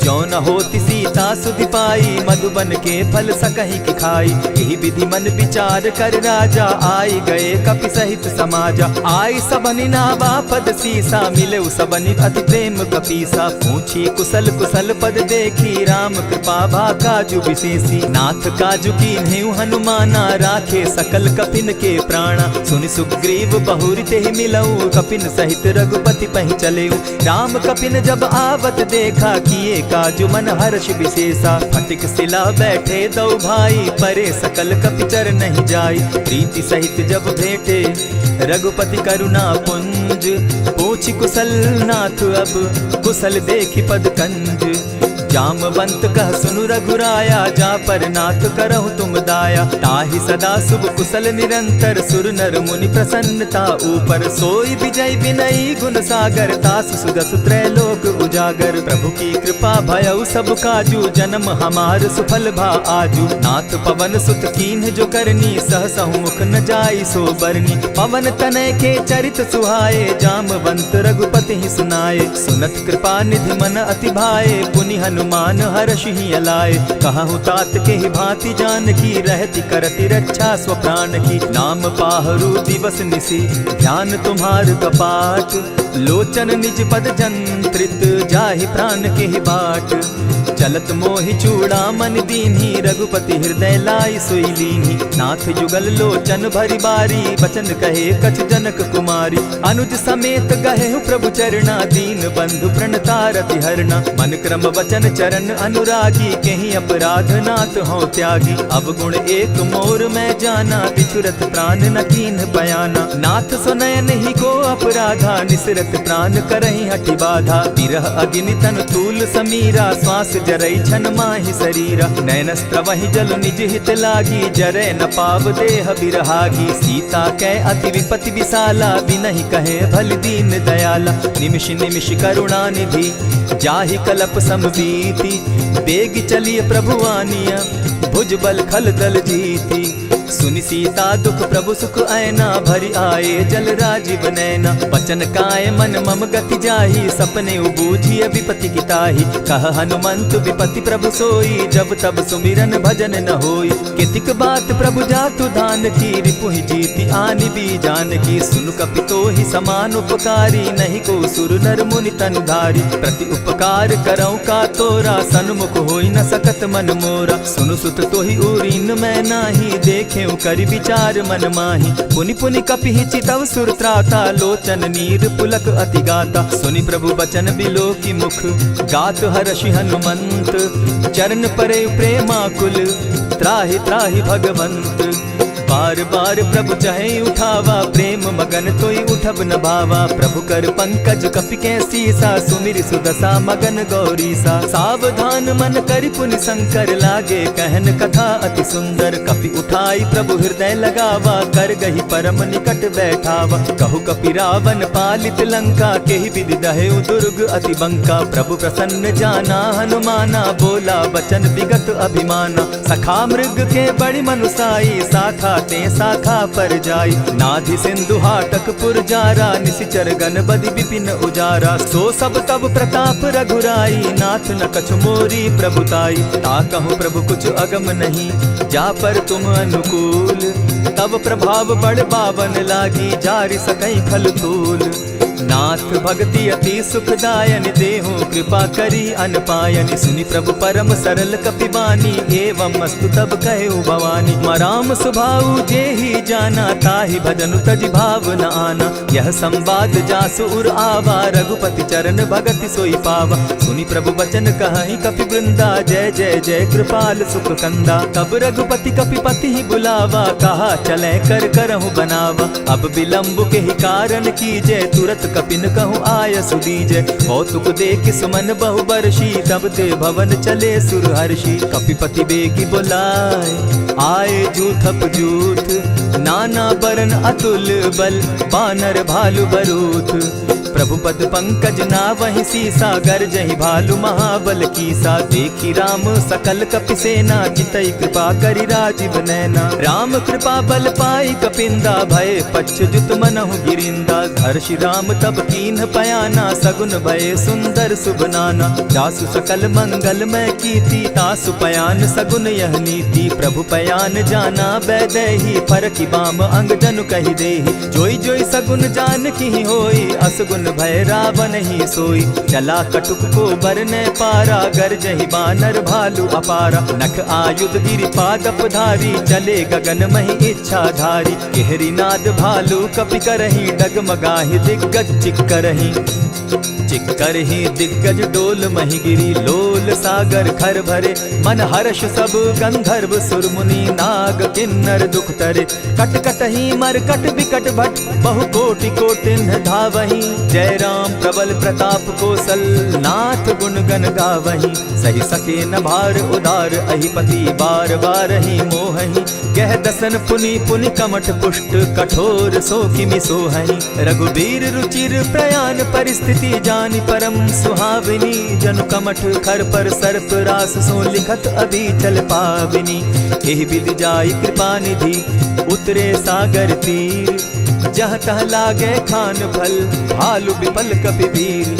जो न होती सीता सुधि पाई, मधुबन के फल सकहि की खाई। यही विधि मन विचार कर राजा, आई गए कपि सहित समाजा। आई सबनि नावा पद सीसा, मिले सबनि अति प्रेम कपीसा। पूछी कुशल कुशल पद देखी, राम कृपा भा काजु विशेषी। नाथ काजु कीन्हेउ हनुमाना, राखे सकल कपिन के प्राणा। सुनि सुग्रीव बहुरि तेहि मिलऊ, कपिन सहित रघुपति पहि चलेऊ। राम कपिन जब आवत देखा, किए काजु मन हर्ष विशेषा। फटिक सिला बैठे दो भाई, परे सकल कपिचर नहीं जाई। प्रीति सहित जब भेटे, रघुपति करुणा पुंज। पूछि कुशल नाथ अब, कुशल देखि पद कंज। जामवंत कह सुनु रघुराया, जा पर नाथ करहु तुम दाया। ताहि सदा शुभ कुशल निरंतर, सुर नर मुनि प्रसन्नता ऊपर। सोई विजय विनयी गुण सागर, तास सुदस त्रैलोक उजागर। प्रभु की कृपा भयउ सब काजू, जन्म हमार सुफल भा आजू। नाथ पवन सुत कीन्ह जो करनी, सहसहु मुख न जाई सो बरनी। पवन तनय के चरित सुहाए, जामवंत रघुपति ही सुनाए। सुनत कृपा निधि मन अति भाए, पुनि हनुमान मान हर्ष ही अलाए। कहूँ तात के ही भांति जान की, रहती करती रक्षा स्व प्राण की। नाम पाहरू दिवस निसी, ध्यान तुम्हार कपाट। लोचन निज पद जंत्रित, जाहि प्राण के ही बाट। चलत मोहि चूड़ामन दीन्ही, रघुपति हृदय लाई सोई लीन्ही। नाथ जुगल लोचन भरी बारी, बचन कहे कछ जनक कुमारी। अनुज समेत गहे प्रभु चरणा, दीन बंधु प्रणतारति हरना। मन क्रम वचन चरण अनुरागी, केहि अपराध नाथ हो त्यागी। अवगुण एक मोर मैं जाना, बिछुरत प्राण न कीन्ह बयाना। नाथ सुनयन ही को अपराधा, निसरत प्राण करहि हठि बाधा। विरह अग्नि तन तूल समीरा, श्वास जरई छन माहि शरीरा। नैनस्त्र वही जल निज हित लागी, जरै न पाव देह बिरहागी। सीता कै अति विपति विशाला, बिनहि कहे भल दीन दयाला। निमिष निमिष करुणा निधि, जाहि कलप समबीति। बेग चलिए प्रभु आनिया, भुज बल खल दल जीती। सुनि सीता दुख प्रभु सुख ऐना, भरी आए जल राजीव नैना। बचन काय मन मम गति जाहि, सपने बूझिय विपति की ताहि। कह हनुमंत विपति प्रभु सोई, जब तब सुमिरन भजन न होई। कितिक बात प्रभु जातु धान की, रिपुहि जीति आनि भी जान की। सुन कपितोहि समान उपकारी, नहीं को सुर नर मुनि तनु धारी। प्रति उपकार करऊँ का तोरा, सन्मुख होई न सकत मन मोरा। सुनु सुत तोहि उरीन मैं नाही, देखे करि विचार मन माही। पुनि पुनि कपिहि चितव सुर त्राता, लोचन नीर पुलक अति गाता। सुनि प्रभु बचन बिलो की मुख, गात हर्षि हनुमंत। चरण परे प्रेमाकुल, त्राहि त्राहि भगवंत। बार बार प्रभु चाहे उठावा, प्रेम मगन तोई उठब न भावा। प्रभु कर पंकज कपि के सीसा, सुमिर सुदशा मगन गौरीसा। सावधान मन करि पुनि शंकर, लागे कहन कथा अति सुंदर। कपि उठाई प्रभु हृदय लगावा, कर गही परम निकट बैठावा। कहु कपि रावण पालित लंका, केहि विधि दहेउ दुर्ग अति बंका। प्रभु प्रसन्न जाना हनुमाना, बोला बचन विगत अभिमाना। सखा मृग के बड़ी मनुसाई, साखा ते शाखा पर जाई। नाधि सिंधु हाटक पुर जारा, निसिचर गण बदि विपिन उजारा। सो सब तब प्रताप रघुराई, नाथ न कछु मोरी प्रभुताई। ताकहु प्रभु कुछ अगम नहीं, जा पर तुम अनुकूल। तब प्रभाव बड़ पावन लागी, जारि सकई फल फूल। नाथ भक्ति अति सुखदायन, देहु कृपा करी अनपायनि। सुनि प्रभु परम सरल कपिबानी, एवं अस्तु तब कहु भवानी। राम सुभाऊ जेहि जाना, ताहि भजनु तजि भाव न आना। यह संवाद जासु उर आवा, रघुपति चरण भगति सोई पावा। सुनि प्रभु बचन कहि कपि वृंदा, जय जय जय कृपाल सुख कंदा। तब रघुपति कपिपति ही बुलावा, कहा चले कर करहु बनावा। अब विलंब के ही कारण कीजय, तुरत कपिन कहूँ आय सुदीजय। कौतुक देख सुमन बहु बरसी, तब ते भवन चले सुर हर्षि। कपिपति बेगी बुलाए, आए जूथप जूथ। नाना बरन अतुल बल, बानर भालु बरूथ। प्रभु पद पंकज नावहि सीसा, गर्जहि भालु महाबल कीसा। देखी राम सकल कपि सेना, चितई कृपा करि राजीव नैना। राम कृपा बल पाई कपिंदा, भय पच्युत मनहु गिरिंदा। हर्षि राम तब कीन्ह पयाना, सगुन भय सुंदर शुभ नाना। जासु सकल मंगल मैं कीर्ति, तासु पयान सगुन यह नीति। प्रभु पयान जाना बैदेही, फरकि बाम अंग जनु कहि देहि। जोई जोई सगुन जान की होई, असगुन भय रावण ही सोई। चला कटुक को बरने पारा, गरजहि बानर भालु अपारा। नख आयुध गिरिपादप धारी, चले गगन महि इच्छा धारी। केहरी नाद भालु कपि करहि, डगमगाहि दिग्गज चिक्करहि। चिक्कर ही दिग्गज डोल मही गिरी, लोल सागर खर भरे। मन हर्ष सब गंधर्व सुर मुनि, नाग किन्नर दुख तरे। कट कट ही मर कट विकट भट, बहु कोटि कोटिन्ह धावहि। जय राम प्रबल प्रताप कौशल, नाथ गुण गण गावहि। सही सके न भार उदार, अहिपति बार बार ही मोहहि। कह दसन पुनि पुनि कमठ पुष्ट, कठोर सो किमि सोहहि। रघुबीर रुचिर प्रयाण परिस्थिति, जानि परम सुहाविनी। जनु कमठ खर पर सर्प रास, सो लिखत अभी चल पाविनी। एहि विधि जाई कृपा निधि, उतरे सागर तीर। जहाँ तह लागे खान फल, भालु विपल कपि वीर।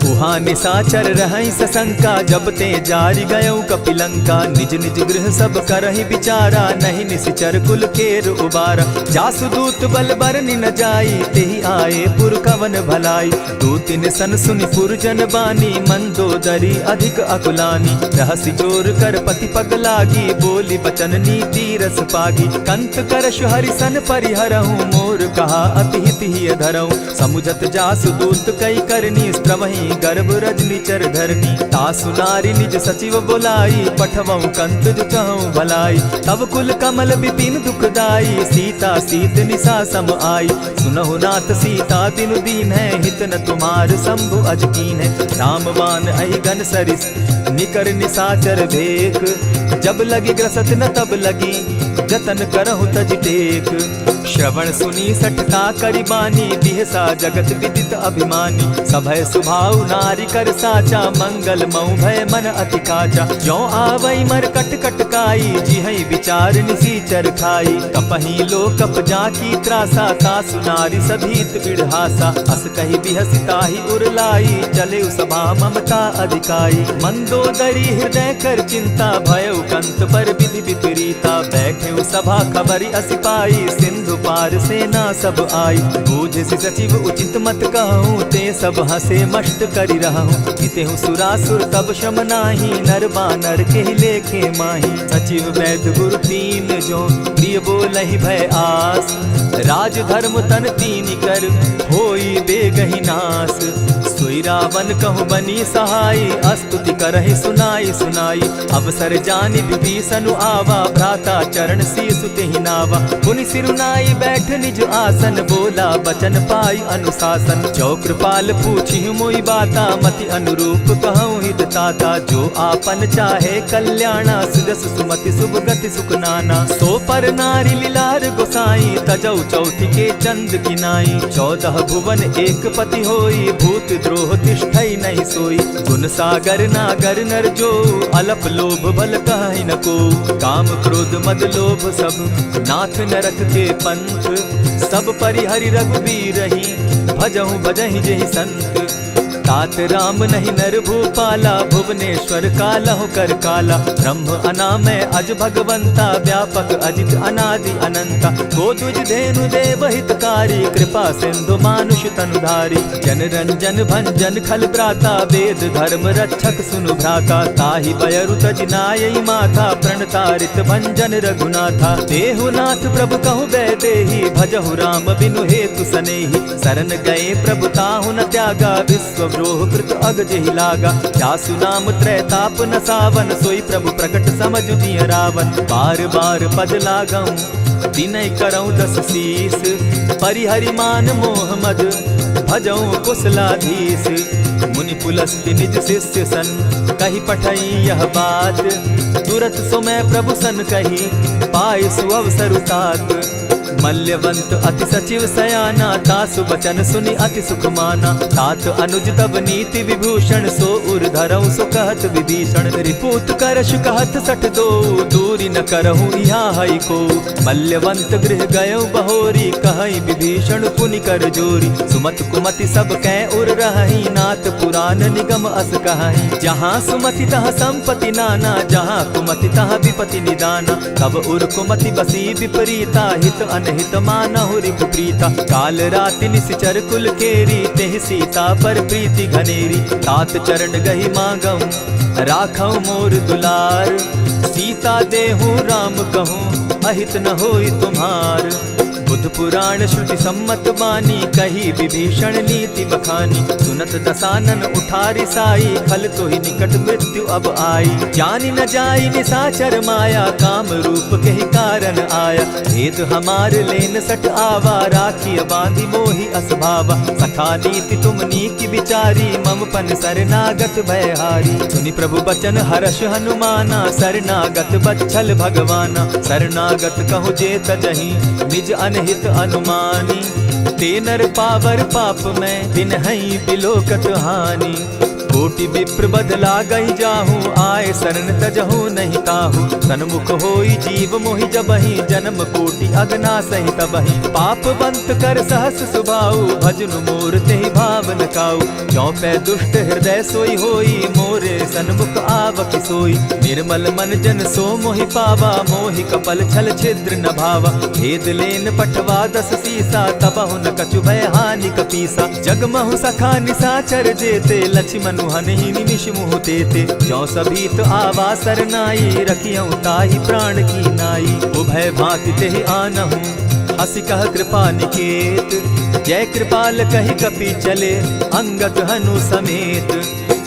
उहाँ निशाचर रहई सशंका, जब ते जारी गयऊ कपिलंका। निज निज गृह सब करहि विचारा, नहीं निशिचर कुल केर उबारा। जासुदूत बल बरनि न जाई, तेहि आए पुर कवन भलाई। दू तिन सन सुनि पुरजन बानी, मंदोदरी अधिक अकुलानी। रहसि जोर कर पति पग लागी, बोली बचन नीति रस पागी। कंत करश हरिसन परिहरहूँ, मोर कहा अति हित ही धरऊँ। समुझत जासुदूत कई करनी, स्त्रवहि गर्भ रजनी चर धरनी। तासु नारी निज सचिव बोलाई, पठवऊँ कंत जो चहूँ भलाई। तब कुल कमल विपिन दुखदाई, सीता सीत निशा सम आई। सुनहु नाथ सीता दिनु दीन है, हित न तुम्हार शंभु अजकीन है। रामबान अहि घन सरिस निकर निशाचर भेक, जब लगी ग्रसत न तब लगी जतन करहु तज टेक। श्रवण सुनी सठता करिबानी, बिहसा जगत विदित अभिमानी। सभय सुभाव नारी कर साचा, मंगल मऊ भय मन अति काचा। जो आवई मर कट कट काई, जिहई विचार निसीचर खाई। कपही लो कप जाकी त्रासा, तासु नारी सभीत बिढ़ासा। अस कही बिहसिता ही उरलाई, चले सभा ममता अधिकाई। मंदोदरी हृदय कर चिंता, भयउ कंत पर विधि विपरीता। बैठे सभा खबरी असी पाई, सिंधु पार सेना सब आई। बूझ सचिव उचित मत कहूँ, ते सब हसे मष्ट करि रहूँ। इतेहु सुरासुर तब शम नाही, नर बानर के लेखे माही। सचिव वैद्य गुरु तीन जो, प्रिय बोलहि भय आस। राज धर्म तन तीन कर, होई बेगहि नास। सोई रावण कहु बनी सहाय, अस्तुति करहि सुनाई सुनाई। अवसर जानि विभीषण आवा, भ्राता चरण शीस तेहि नावा। पुनि सिरुनाई बैठ निज आसन, बोला बचन पाई अनुशासन। जो कृपाल पूछि मोई बाता, मति अनुरूप कहूँ हित ताता। जो आपन चाहे कल्याणा, सुजस सुमति शुभ गति सुख नाना। सो पर नारी लीलार गोसाई, तजौ चौथि के चंद किनाई। 14 भुवन एक पति होई, भूत द्रोह तिष्ठई नहीं सोई। गुण सागर नागर नर जो, अलप लोभ बल कहि न को। काम क्रोध मद लोभ सब, नाथ नरक के पंथ। सब परिहरि रघुबीरहि, भजहु भजहि जेहि संत। तात राम नहीं नर भूपाला, भुवनेश्वर कालहु कर काला। ब्रह्म अनामय अज भगवंता, व्यापक अजित अनादि अनंता। गोदुज धेनु देव हितकारी, कृपा सिंधु मानुष तनुधारी। जन रंजन भंजन खल भ्राता, वेद धर्म रक्षक सुनु भ्राता। ताहि बयरु तज नायई माथा, प्रणतारित भंजन रघुनाथा। देहुनाथ प्रभु कहु बैदेहि, भजहु राम बिनु हेतु सनेहि। शरण गए प्रभु ताहु न त्यागा, विश्व द्रोह कृत अग जेहि लागा। जासु नाम त्रैताप न सावन, सोई प्रभु प्रकट समझ दिय रावण। बार बार पद लागऊं, विनय करऊं 10 शीस। परिहरि मान मोह मद, भजऊं कुशलाधीश। मुनि पुलस्ति निज शिष्य सन, कही पठई यह बात। तुरत सो मैं प्रभु सन कही, पाए सुअवसर तात। मल्यवंत अति सचिव सयाना, तासु बचन सुनि अति सुख माना। तात अनुज तब नीति विभूषण, सो उर धरऊं सो कहत विभीषण। रिपुत करश कहत सठ दो, दूरी न करहूँ यहाँ हई को। मल्यवंत गृह गयऊ बहोरी, कहई विभीषण पुनि कर जोरी। सुमत कुमति सब कै उर रहई, नाथ पुराण निगम अस कहई। जहाँ सुमति तहाँ संपत्ति नाना, जहाँ कुमति तहाँ विपति निदाना। तब उर कुमति बसी विपरीता, हित अनहित मानहु रिपु प्रीता। काल राति निशिचर कुल केरी, तेहि सीता पर प्रीति घनेरी। तात चरण गहि मांगऊं, राखऊं मोर दुलार। सीता देहूं राम कहूं, अहित न होई तुम्हार। बुध पुराण श्रुति सम्मत बानी, कही विभीषण नीति बखानी। सुनत दसानन उठारी साई, खल तो ही निकट मृत्यु अब आई। जानी न जाई निशाचर माया, काम रूप के ही कारण आया। भेद हमार लेन सट आवा, राखी बांधी मोहि असभावा। सखा नीति तुम नीकी विचारी, मम पन शरणागत भयहारी। सुनि प्रभु बचन हर्ष हनुमाना, शरणागत बच्छल भगवाना। शरणागत कहु जे तजहि, निज अनहित अनुमानी। ते नर पावर पाप में दिन हई बिलोकत हानि। कोटि विप्र बदला गई जाहू, आए शरण तजहू नहीं ताहू। सन्मुख होई जीव मोहि जबहि, जन्म कोटि अगना सही तबहि। पाप बंत कर सहस सुभाऊ, भजनु मोर तेहि भावन काऊ। ज्यों पै दुष्ट हृदय सोई होई, मोरे सन्मुख आवक सोई। निर्मल मन जन सो मोहि पावा, मोहि कपल छल छिद्र न भावा। भेद लेन पठवा 10 सीसा, तबहु न कछु भय हानि कपीसा। जगमहु सखा निसाचर जेते, लक्ष्मण हनहि निमिष मुह तेते। ज्यों सभीत आवा सरनाई, रखियऊ ताहि प्राण की नाई। उभय भांति तेहि आनहु, हसी कह कृपा निकेत। जय कृपाल कहि कपि चले, अंगद हनु समेत।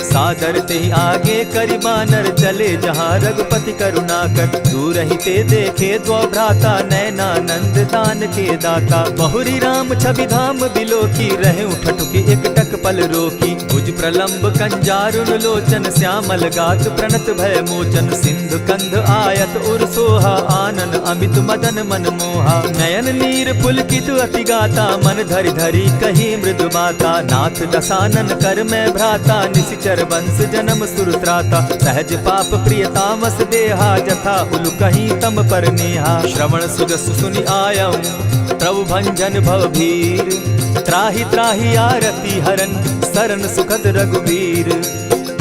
सादर ते आगे करि बानर चले, जहाँ रघुपति करुणाकर। दूर ही ते देखे द्वौ भ्राता, नैनानंद दान के दाता। बहुरी राम छवि धाम बिलोकी, रहे ठठुकी एक टक पल रोकी। भुज प्रलंब कंजारुन लोचन, श्यामल गात प्रणत भय मोचन। सिंधु कंध आयत उर सोहा, आनन अमित मदन मन मोहा। नयन नीर पुलकित अति गाता, मन धरि धरि कही मृदु बाता। नाथ दसानन कर मैं भ्राता, निशिचर वंश जन्म सुरत्राता। सहज पाप प्रिय तामस देहा, जथा उलु कहीं तम पर नेहा। श्रवण सुजस सुनि आयऊं, प्रभु भंजन भव भीर। त्राहि त्राहि आरती हरन, सरन सुखद रघुबीर।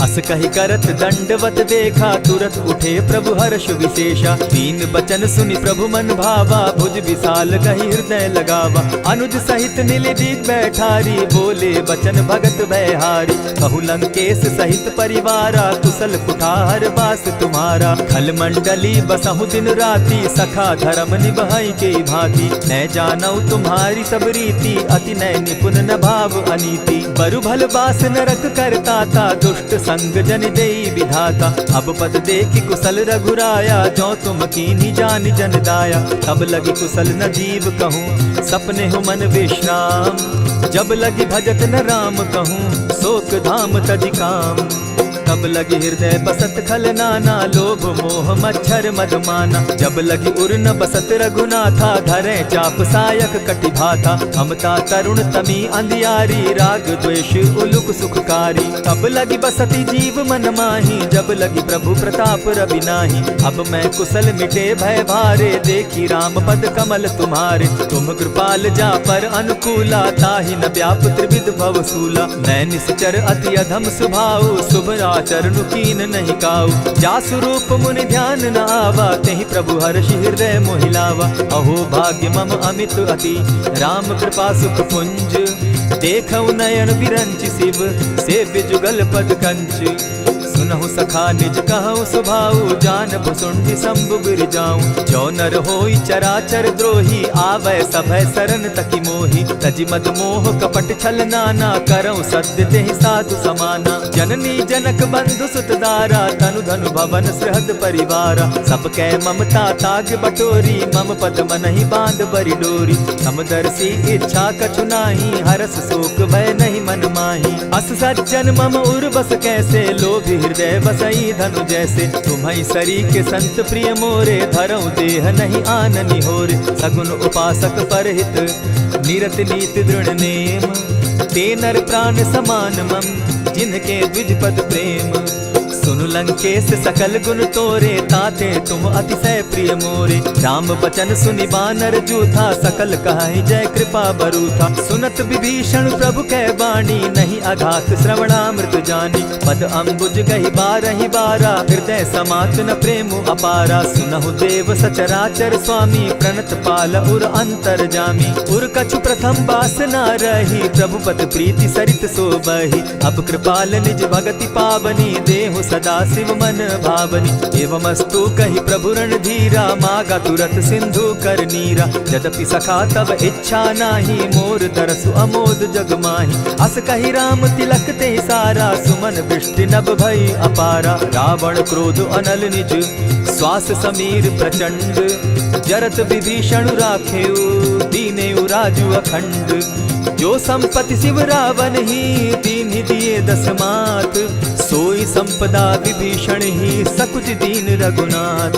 अस कहि करत दंडवत देखा, तुरत उठे प्रभु हर्ष विशेषा। दीन बचन सुनि प्रभु मन भावा, भुज विशाल कहि हृदय लगावा। अनुज सहित नीलदीप बैठारी, बोले बचन भगत भयहारी। कहु लंकेश सहित परिवारा, कुशल कुठार बास तुम्हारा। खल मंडली बसहु दिन राति, सखा धर्म निभाई के भांति। न जानऊ तुम्हारी सब रीति, अति नय निपुण न भाव अनीति। बरु भल बास नरक करताता, दुष्ट संग जन देई विधाता। अब पद देखि कुशल रघुराया, जो तुम कीन्ही जान जन दाया। तब लगी कुशल न जीव कहूँ, सपने हो मन विश्राम। जब लगी भजत न राम कहूँ, शोक धाम तज काम। तब लगी हृदय बसत खल नाना, लोभ मोह मच्छर मद माना। जब लगी उर न बसत रघुनाथा, धरे चाप सायक कटि भाता। ममता तरुण तमी अंधियारी, राग द्वेष उलुक सुखकारी। तब लगी बसती जीव मन माही, जब लगी प्रभु प्रताप रवि नाही। अब मैं कुशल मिटे भय भारे, देखी राम पद कमल तुम्हारे। तुम कृपाल जा पर अनुकूला, ताहि न व्याप त्रिविध भव सूला। मैं निश्चर अति अधम सुभाऊ, शुभ चरणु कीन नहीं काऊ। जासु रूप मुनि ध्यान न आवा, तेहि प्रभु हर्षि हृदय मोहिलावा। अहो भाग्य मम अमित अति, राम कृपा सुख पुंज। देखऊ नयन विरंच शिव, सेव्य जुगल पद कंच। सुनहु सखा निज कहूँ सुभाऊ, जान भुसुंडि शंभु गिर जाऊं। जो नर होई चराचर द्रोही, आवे सभय शरण तकी मोही। तजि मद मोह कपट छल नाना, करऊं सत्य तेहि साधु समाना। जननी जनक बंधु सुत दारा, तनु धनु भवन सृहद परिवारा। सब कै ममता ताग बटोरी, मम पद मनहि बांध बरि डोरी। समदर्शी इच्छा कछु नाही, हरस शोक भय नहीं मन माही। अस सज्जन मम उर बस कैसे, लोभी हृदय बसई धनु जैसे। तुम्हि सरी के संत प्रिय मोरे, धरऊ देह नहीं आननि होरे। सगुन उपासक परहित, निरत नीति दृढ़ नेम। ते नर प्राण समान मम, जिनके द्विज पद प्रेम। सुनु लंकेश सकल गुण तोरे, ताते तुम अतिशय प्रिय मोरे। राम बचन सुनि बानर जूथा, सकल कहाई जय कृपा बरूथा। सुनत विभीषण प्रभु कै बाणी, नहीं अघात श्रवणामृत जानी। पद अम्बुज गहि बारहि बारा, हृदय समात न प्रेम अपारा। सुनहु देव सचराचर स्वामी, प्रणत पाल उर अंतर जामी। उर कछु प्रथम बास न रही, प्रभु पद प्रीति सरित सोबहि। अब कृपाल निज भगति पावनी, देहु सदा शिव मन भावनी। एवमस्तु कहि प्रभु रणधीरा, मागा तुरत सिंधु कर नीरा। यद्यपि सखा तब इच्छा नाही, मोर दरसु अमोद जग माही। अस कहि राम तिलक ते सारा, सुमन वृष्टि नभ भई अपारा। रावण क्रोध अनल निज, श्वास समीर प्रचंड। जरत विभीषण राखेउ, दीनेउ राजु अखंड। जो संपत्ति शिव रावण ही, दीन्हि दिए 10 मात। सोई संपदा विभीषण ही, सकुच दीन रघुनाथ।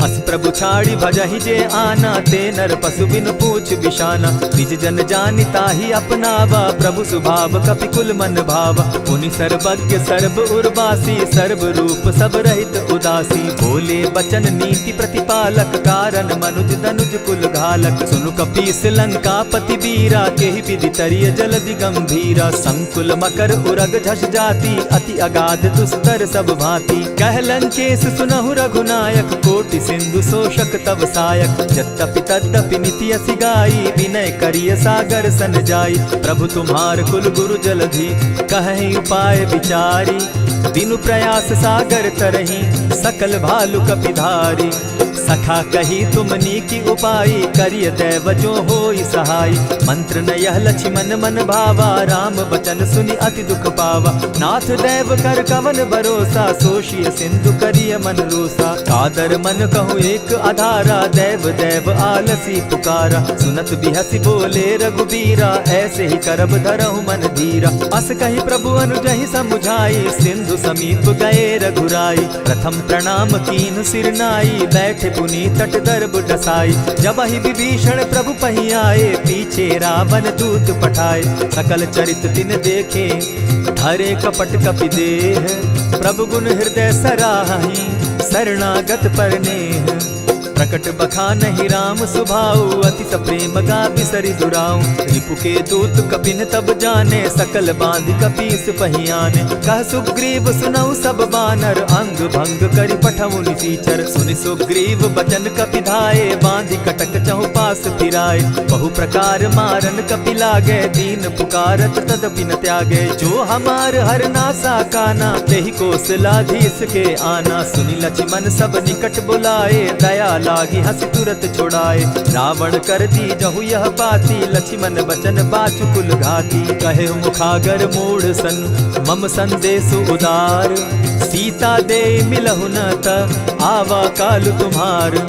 अस प्रभु छाड़ी भजहि जे आना, ते नर पशु बिनु पूछ बिशाना। निज जन जानि ताहि अपनावा, प्रभु स्वभाव कपि कुल मन भावा। पुनि सर्वज्ञ सर्व उर्वासी, सर्व रूप सब रहित उदासी। बोले बचन नीति प्रतिपालक, कारण मनुज धनुज कुल घालक। सुनु कपीस लंकापति वीरा, केहि विधि तरिय जलधि गंभीरा। संकुल मकर उरग झष जाति, अति अगाध दुस्तर सब भांति। कह लंकेश सुनहु रघुनायक, कोटि सिंधु शोषक तब सायक। यद्यपि तद्यपि निति असि गाई, विनय करिय सागर सन जाई। प्रभु तुम्हार कुल गुरु जलधि, कहि उपाय विचारी। दिनु प्रयास सागर तरहि, सकल भालु कपिधारी। सखा कही तुमनी की उपाय, करिय दैव जो होई सहाय। मंत्र न यह लक्ष्मण मन भावा, राम बचन सुनि अति दुख पावा। नाथ दैव कर कवन भरोसा, सोषिय सिंधु करिय मन रोसा। कादर मन कहूँ एक आधारा, दैव दैव आलसी पुकारा। सुनत बिहसी बोले रघुबीरा, ऐसे ही करब धरहु मन धीरा। अस कही प्रभु अनुजहि समुझाई, सिंधु समीप गए रघुराई। प्रथम प्रणाम कीन सिर नाई, बैठे पुनि तट दर्ब डसाई। जब ही विभीषण प्रभु पही आए, पीछे रावण दूत पठाए। सकल चरित तिन देखे, धरे कपट कपि देह। प्रभु गुण हृदय सराहि, शरणागत पर नेह। प्रकट बखानहि राम सुभाऊ, अति सप्रेम गा बिसरि दुराऊ। रिपु के दूत कपिन तब जाने, सकल बांधि कपीस पहियाने। कह सुग्रीव सुनऊ सब बानर, अंग भंग करि पठऊ निसीचर। सुनि सुग्रीव बचन कपि धाये, बांधि कटक चहु पास फिराए। बहु प्रकार मारन कपि लागे, दीन पुकारत तदपि न त्यागे। जो हमार हरनासा काना, तेहि कौशलाधीश के आना। सुनि लक्ष्मण सब निकट बुलाए, दया लागी हंस तुरत छुड़ाए। रावण कर दी जहु यह बाती, लक्ष्मण बचन बाचु कुल घाती। कहे मुखागर मूढ़ सन, मम संदेश उदार। सीता दे मिलहु न त, आवा काल तुम्हार।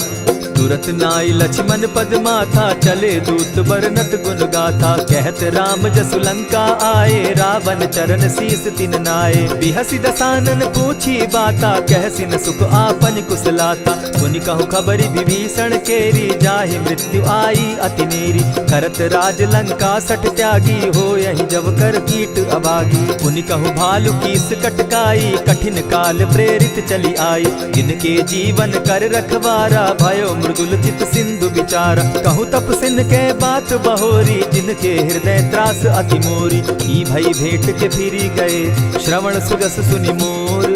तुरत नाई लक्ष्मण पद माथा, चले दूत बरनत गुण गाथा। कहत राम जसु लंका आए, रावण चरण शीस तिन नाये। बिहसि दसानन पूछी बाता, कहसिन सुख आपन कुशलाता। मुनि कहु खबरि विभीषण केरी, जाहि मृत्यु आई अति नेरी। करत राज लंका सठ त्यागी, हो यही जब कर कीट अभागी। मुनि कहु भालु कीस कटकाई, कठिन काल प्रेरित चली आई। जिनके जीवन कर रखवारा, भयो मृदुल चित सिंधु विचारा। कहु तप सिन के बात बहोरी, जिनके हृदय त्रास अति मोरी। की भई भेंट के फिरी गए, श्रवण सुजस सुनि मोर।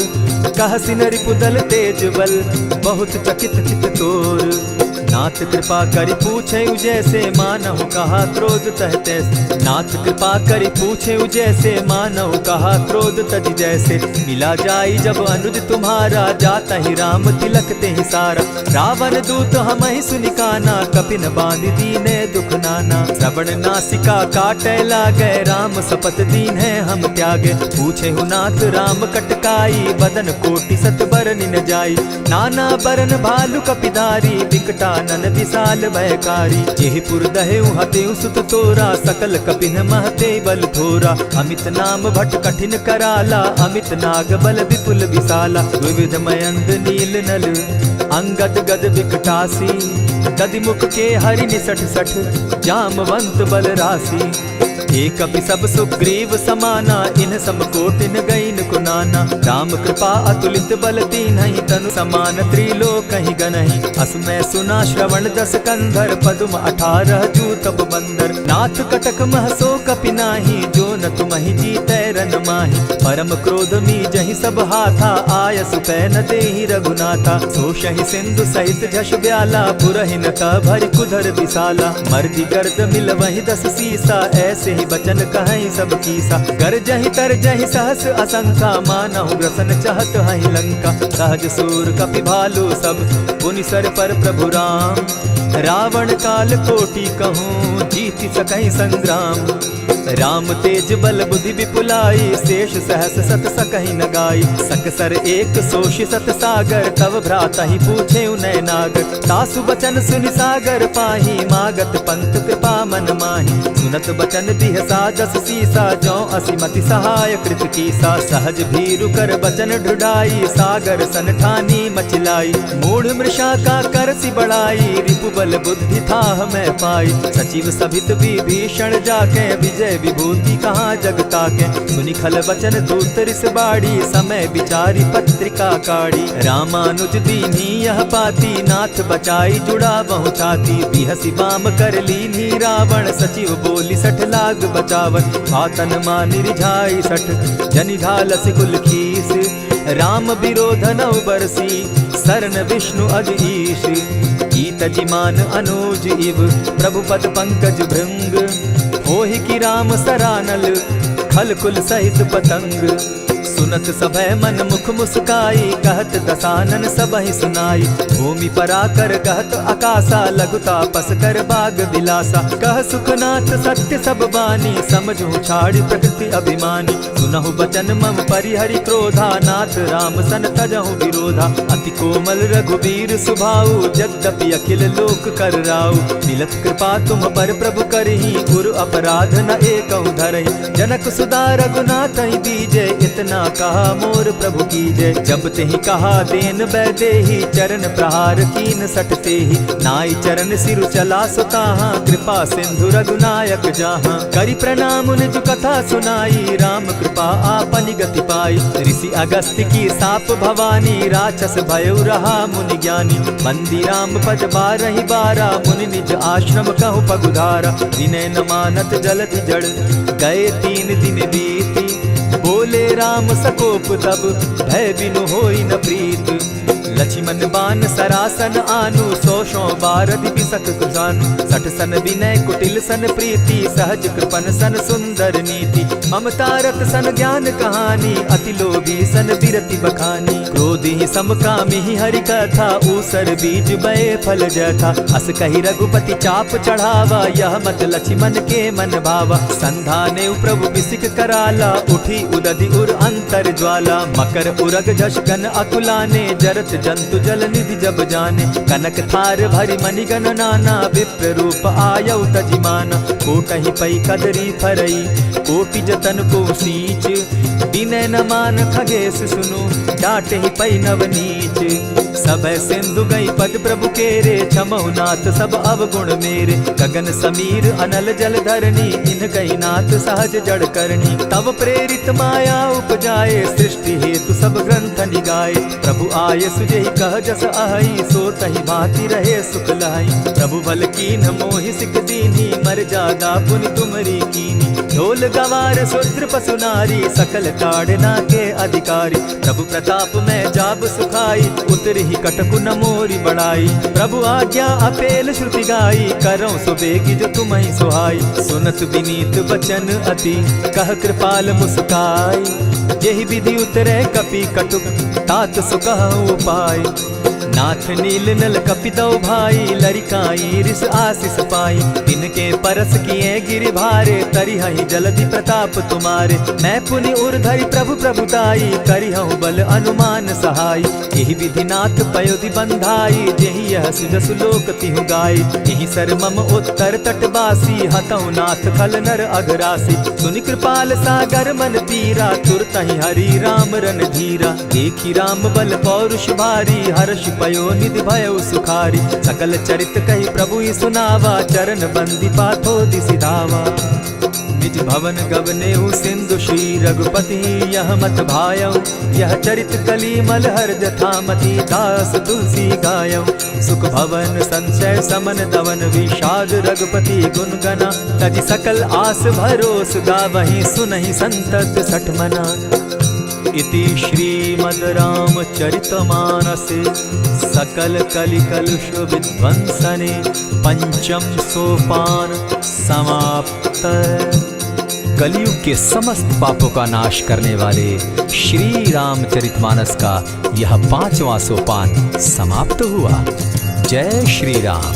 कह सिन रिपुदल तेज बल, बहुत चकित चित तोर। नाथ कृपा करि पूछे जैसे, मानहु कहा क्रोध तह तैसे। नाथ कृपा करि पूछे जैसे, मानहु कहा क्रोध तज जैसे। मिला जाई जब अनुज तुम्हारा, जाता ही राम तिलक ते ही सारा। रावण दूत हम ही सुनि काना, कपिन बांधि दीने दुख नाना। श्रवण नासिका काटे लागे, राम सपत दीन है हम त्यागे। पूछे हु नाथ राम कटकाई, बदन कोटि सत बरनि न जाई। नाना बरन भालु कपिधारी, विकटा नन विशाल भयकारी। जेहि पुर दहेउ हतेउ सुत तोरा, सकल कपिन महते बल थोरा। अमित नाम भट कठिन कराला, अमित नाग बल विपुल विशाला। विविध मयंद नील नल, अंगद गद विकटासी। दधि मुख के हरि निसठ सठ, जामवंत बल राशि। एक कपि सब सुग्रीव समाना, इन सम कोटिन गईन कुनाना। राम कृपा अतुलित बल तीन्हि, तनु समान त्रिलोक ही गनहि। असमय सुना श्रवण दस कंधर, पदुम 18 जूतब बंदर। नाथ कटक महसो कपि नाही, जो न तुमहि जीतै रन माहि। परम क्रोध मी जहि सब हाथा, आय सुपै न देहि रघुनाथा। सोषहि सिंधु सहित झष ब्याला, पुरहि न त भरि कुधर विशाला। मर्दि गर्द मिल वहि 10 सीसा, ऐसे बचन कहीं सब कीसा। कर जहि तर जहि सहस असंखा, मानहु ग्रसन चाहत हहि लंका। सहज सूर कपि भालु सब, पुनि सर पर प्रभु राम। रावण काल कोटि कहूँ, जीति सकहि संग्राम। राम तेज बल बुद्धि विपुलाई, शेष सहस सत सकहि न गाई। सकसर एक सोषि सत सागर, तव भ्राता ही पूछे उनय नागर। तासु बचन सुनि सागर पाही, मागत पंत कृपा मन माही। सुनत बचन बिहसा 10 सीसा, जौ असिमति सहाय कृत कीसा। सहज भीरु कर बचन ढुढ़ाई, सागर सन ठानी मचिलाई। मूढ़ मृषा का कर सी बढ़ाई, रिपुबल बुद्धि थाह मैं पाई। सचिव सभित विभीषण जाके, विजय विभूति कहाँ जगता के। सुनि खल बचन दूत रिस बाड़ी, समय विचारी पत्रिका काढ़ी। रामानुज दीन्ही यह पाती, नाथ बचाई जुड़ा बहु छाती। बिहसी बाम कर लीन्ही रावण, सचिव बोली 60 लाग बचावन। आतन मानि रिझाई 60, जनि ढाल सिकुल खीस। राम विरोध नौ बरसी, शरण विष्णु अज ईश। ईत जिमान अनुज इव, प्रभु पद पंकज भृंग। होहि की राम सरानल, खल कुल सहित पतंग। सुनत सभय मन मुख मुस्काई, कहत दसानन सबहि सुनाई। भूमि पराकर कहत आकाशा, लघुता पस कर बाग विलासा। कह सुखनाथ सत्य सब बानी, समझू छाड़ प्रकृति अभिमानी। सुनहु बचन मम परिहरि क्रोधा, नाथ राम सन तजहु विरोधा। अति कोमल रघुबीर सुभाऊ, यद्यपि अखिल लोक कर राऊ। मिलत कृपा तुम पर प्रभु करही, गुरु अपराध न एकहु धरहि। जनक सुदा रघुनाथ ही दीजे, इतना कहा मोर प्रभु की जय। जब तेहि कहा देन बैदेही, चरण प्रहार कीन सटते ही। नाई चरण सिरु चला सुताहा, कृपा सिंधु रघुनायक जाहा। करि प्रणाम निज कथा सुनाई, राम कृपा आपनि गति पाई। ऋषि अगस्त की साप भवानी, राक्षस भयउ रहा मुनि ज्ञानी। बंदी राम पद बारहि बारा, मुनि निज आश्रम कहु पगुधारा। विनय न मानत जलधि जड़, गए 3 दिन बीती। बोले राम सकोप तब, भय बिनु होई न प्रीत। लक्ष्मण बान सरासन आनु, 100 बारदि बिसक कुजानु। 60 सन विनय कुटिल सन प्रीति, सहज कृपन सन सुंदर नीति। ममता रत सन ज्ञान कहानी, अति लोभी सन बिरति बखानी। क्रोधि समकामी हरि कथा, ऊसर बीज बये फल जथा। अस कहि रघुपति चाप चढ़ावा, यह मत लक्ष्मण के मन भावा। संधाने प्रभु बिसिक कराला, उठी उदधि उर अंतर ज्वाला। मकर उरग जश गन अकुलाने, जरत जंतु जल निधि जब जाने। कनक थार भरी मणिगण नाना, विप्र रूप आयौ तजिमाना। कोटहि पै कदरी फरई, कोटि जतन को सींच। विनय न मान खगेश सुनु, डांटहि पै नव नीच। सभय सिंधु गई पद प्रभु केरे, क्षमहु नाथ सब अवगुण मेरे। गगन समीर अनल जल धरनी, इन गई नाथ सहज जड़ करनी। तब प्रेरित माया उपजाए, सृष्टि हेतु सब ग्रंथ निगाए। प्रभु आये सुजेहि कह जस अहई, सो तहि भांति रहे सुख लहई। प्रभु बल कीन्ह मोहि सिख दीन्ही, मर जादा पुनि तुमरी कीनी। ढोल गवार शूद्र पशु नारी, सकल ताड़ना के अधिकारी। प्रभु प्रताप में जाब सुखाई, उतरहि कटकु न मोरी बड़ाई। प्रभु आज्ञा अपेल श्रुति गाई, करऊं सो बेगी जो तुम्हि सुहाई। सुनत विनीत बचन अति, कह कृपाल मुस्काई। जेहि विधि उतरे कपि कटुक, तात सो कहु उपाय। नाथ नील नल कपितौ भाई, लरिकाई रिस आशीष पाई। तिनके परस किए गिरि भारे, तरिहहि जलधि प्रताप तुम्हारे। मैं पुनि उर्धरि प्रभु प्रभुताई, करिहु बल अनुमान सहाय। यही विधि नाथ पयोधि बंधाई, जेहि यह सुजसु लोक तिहु गाई। यही सर मम उत्तर तटवासी, हतौ नाथ खल नर अघरासी। सुनि कृपाल सागर मन पीरा, तुरतहि हरि राम रन धीरा। देखी राम बल पौरुष भारी, हर्ष पयो निधि भयउ सुखारी। सकल चरित कही प्रभु ही सुनावा, चरण बंदी पाथो दिसि धावा। निज भवन गवनेउ सिंधु श्री रघुपति, यह मत भायऊ। यह चरित कली मलहर जथामति, दास तुलसी गायऊ। सुख भवन संशय समन दवन, विषाद रघुपति गुण गना। तजि सकल आस भरोस, गावहि सुनहि संतत 60 मना। इति श्रीमद् रामचरितमानसे, सकल कलि कलुष विध्वंसने। 5म सोपान समाप्त। कलयुग के समस्त पापों का नाश करने वाले श्री रामचरितमानस का यह 5वां सोपान समाप्त हुआ। जय श्री राम।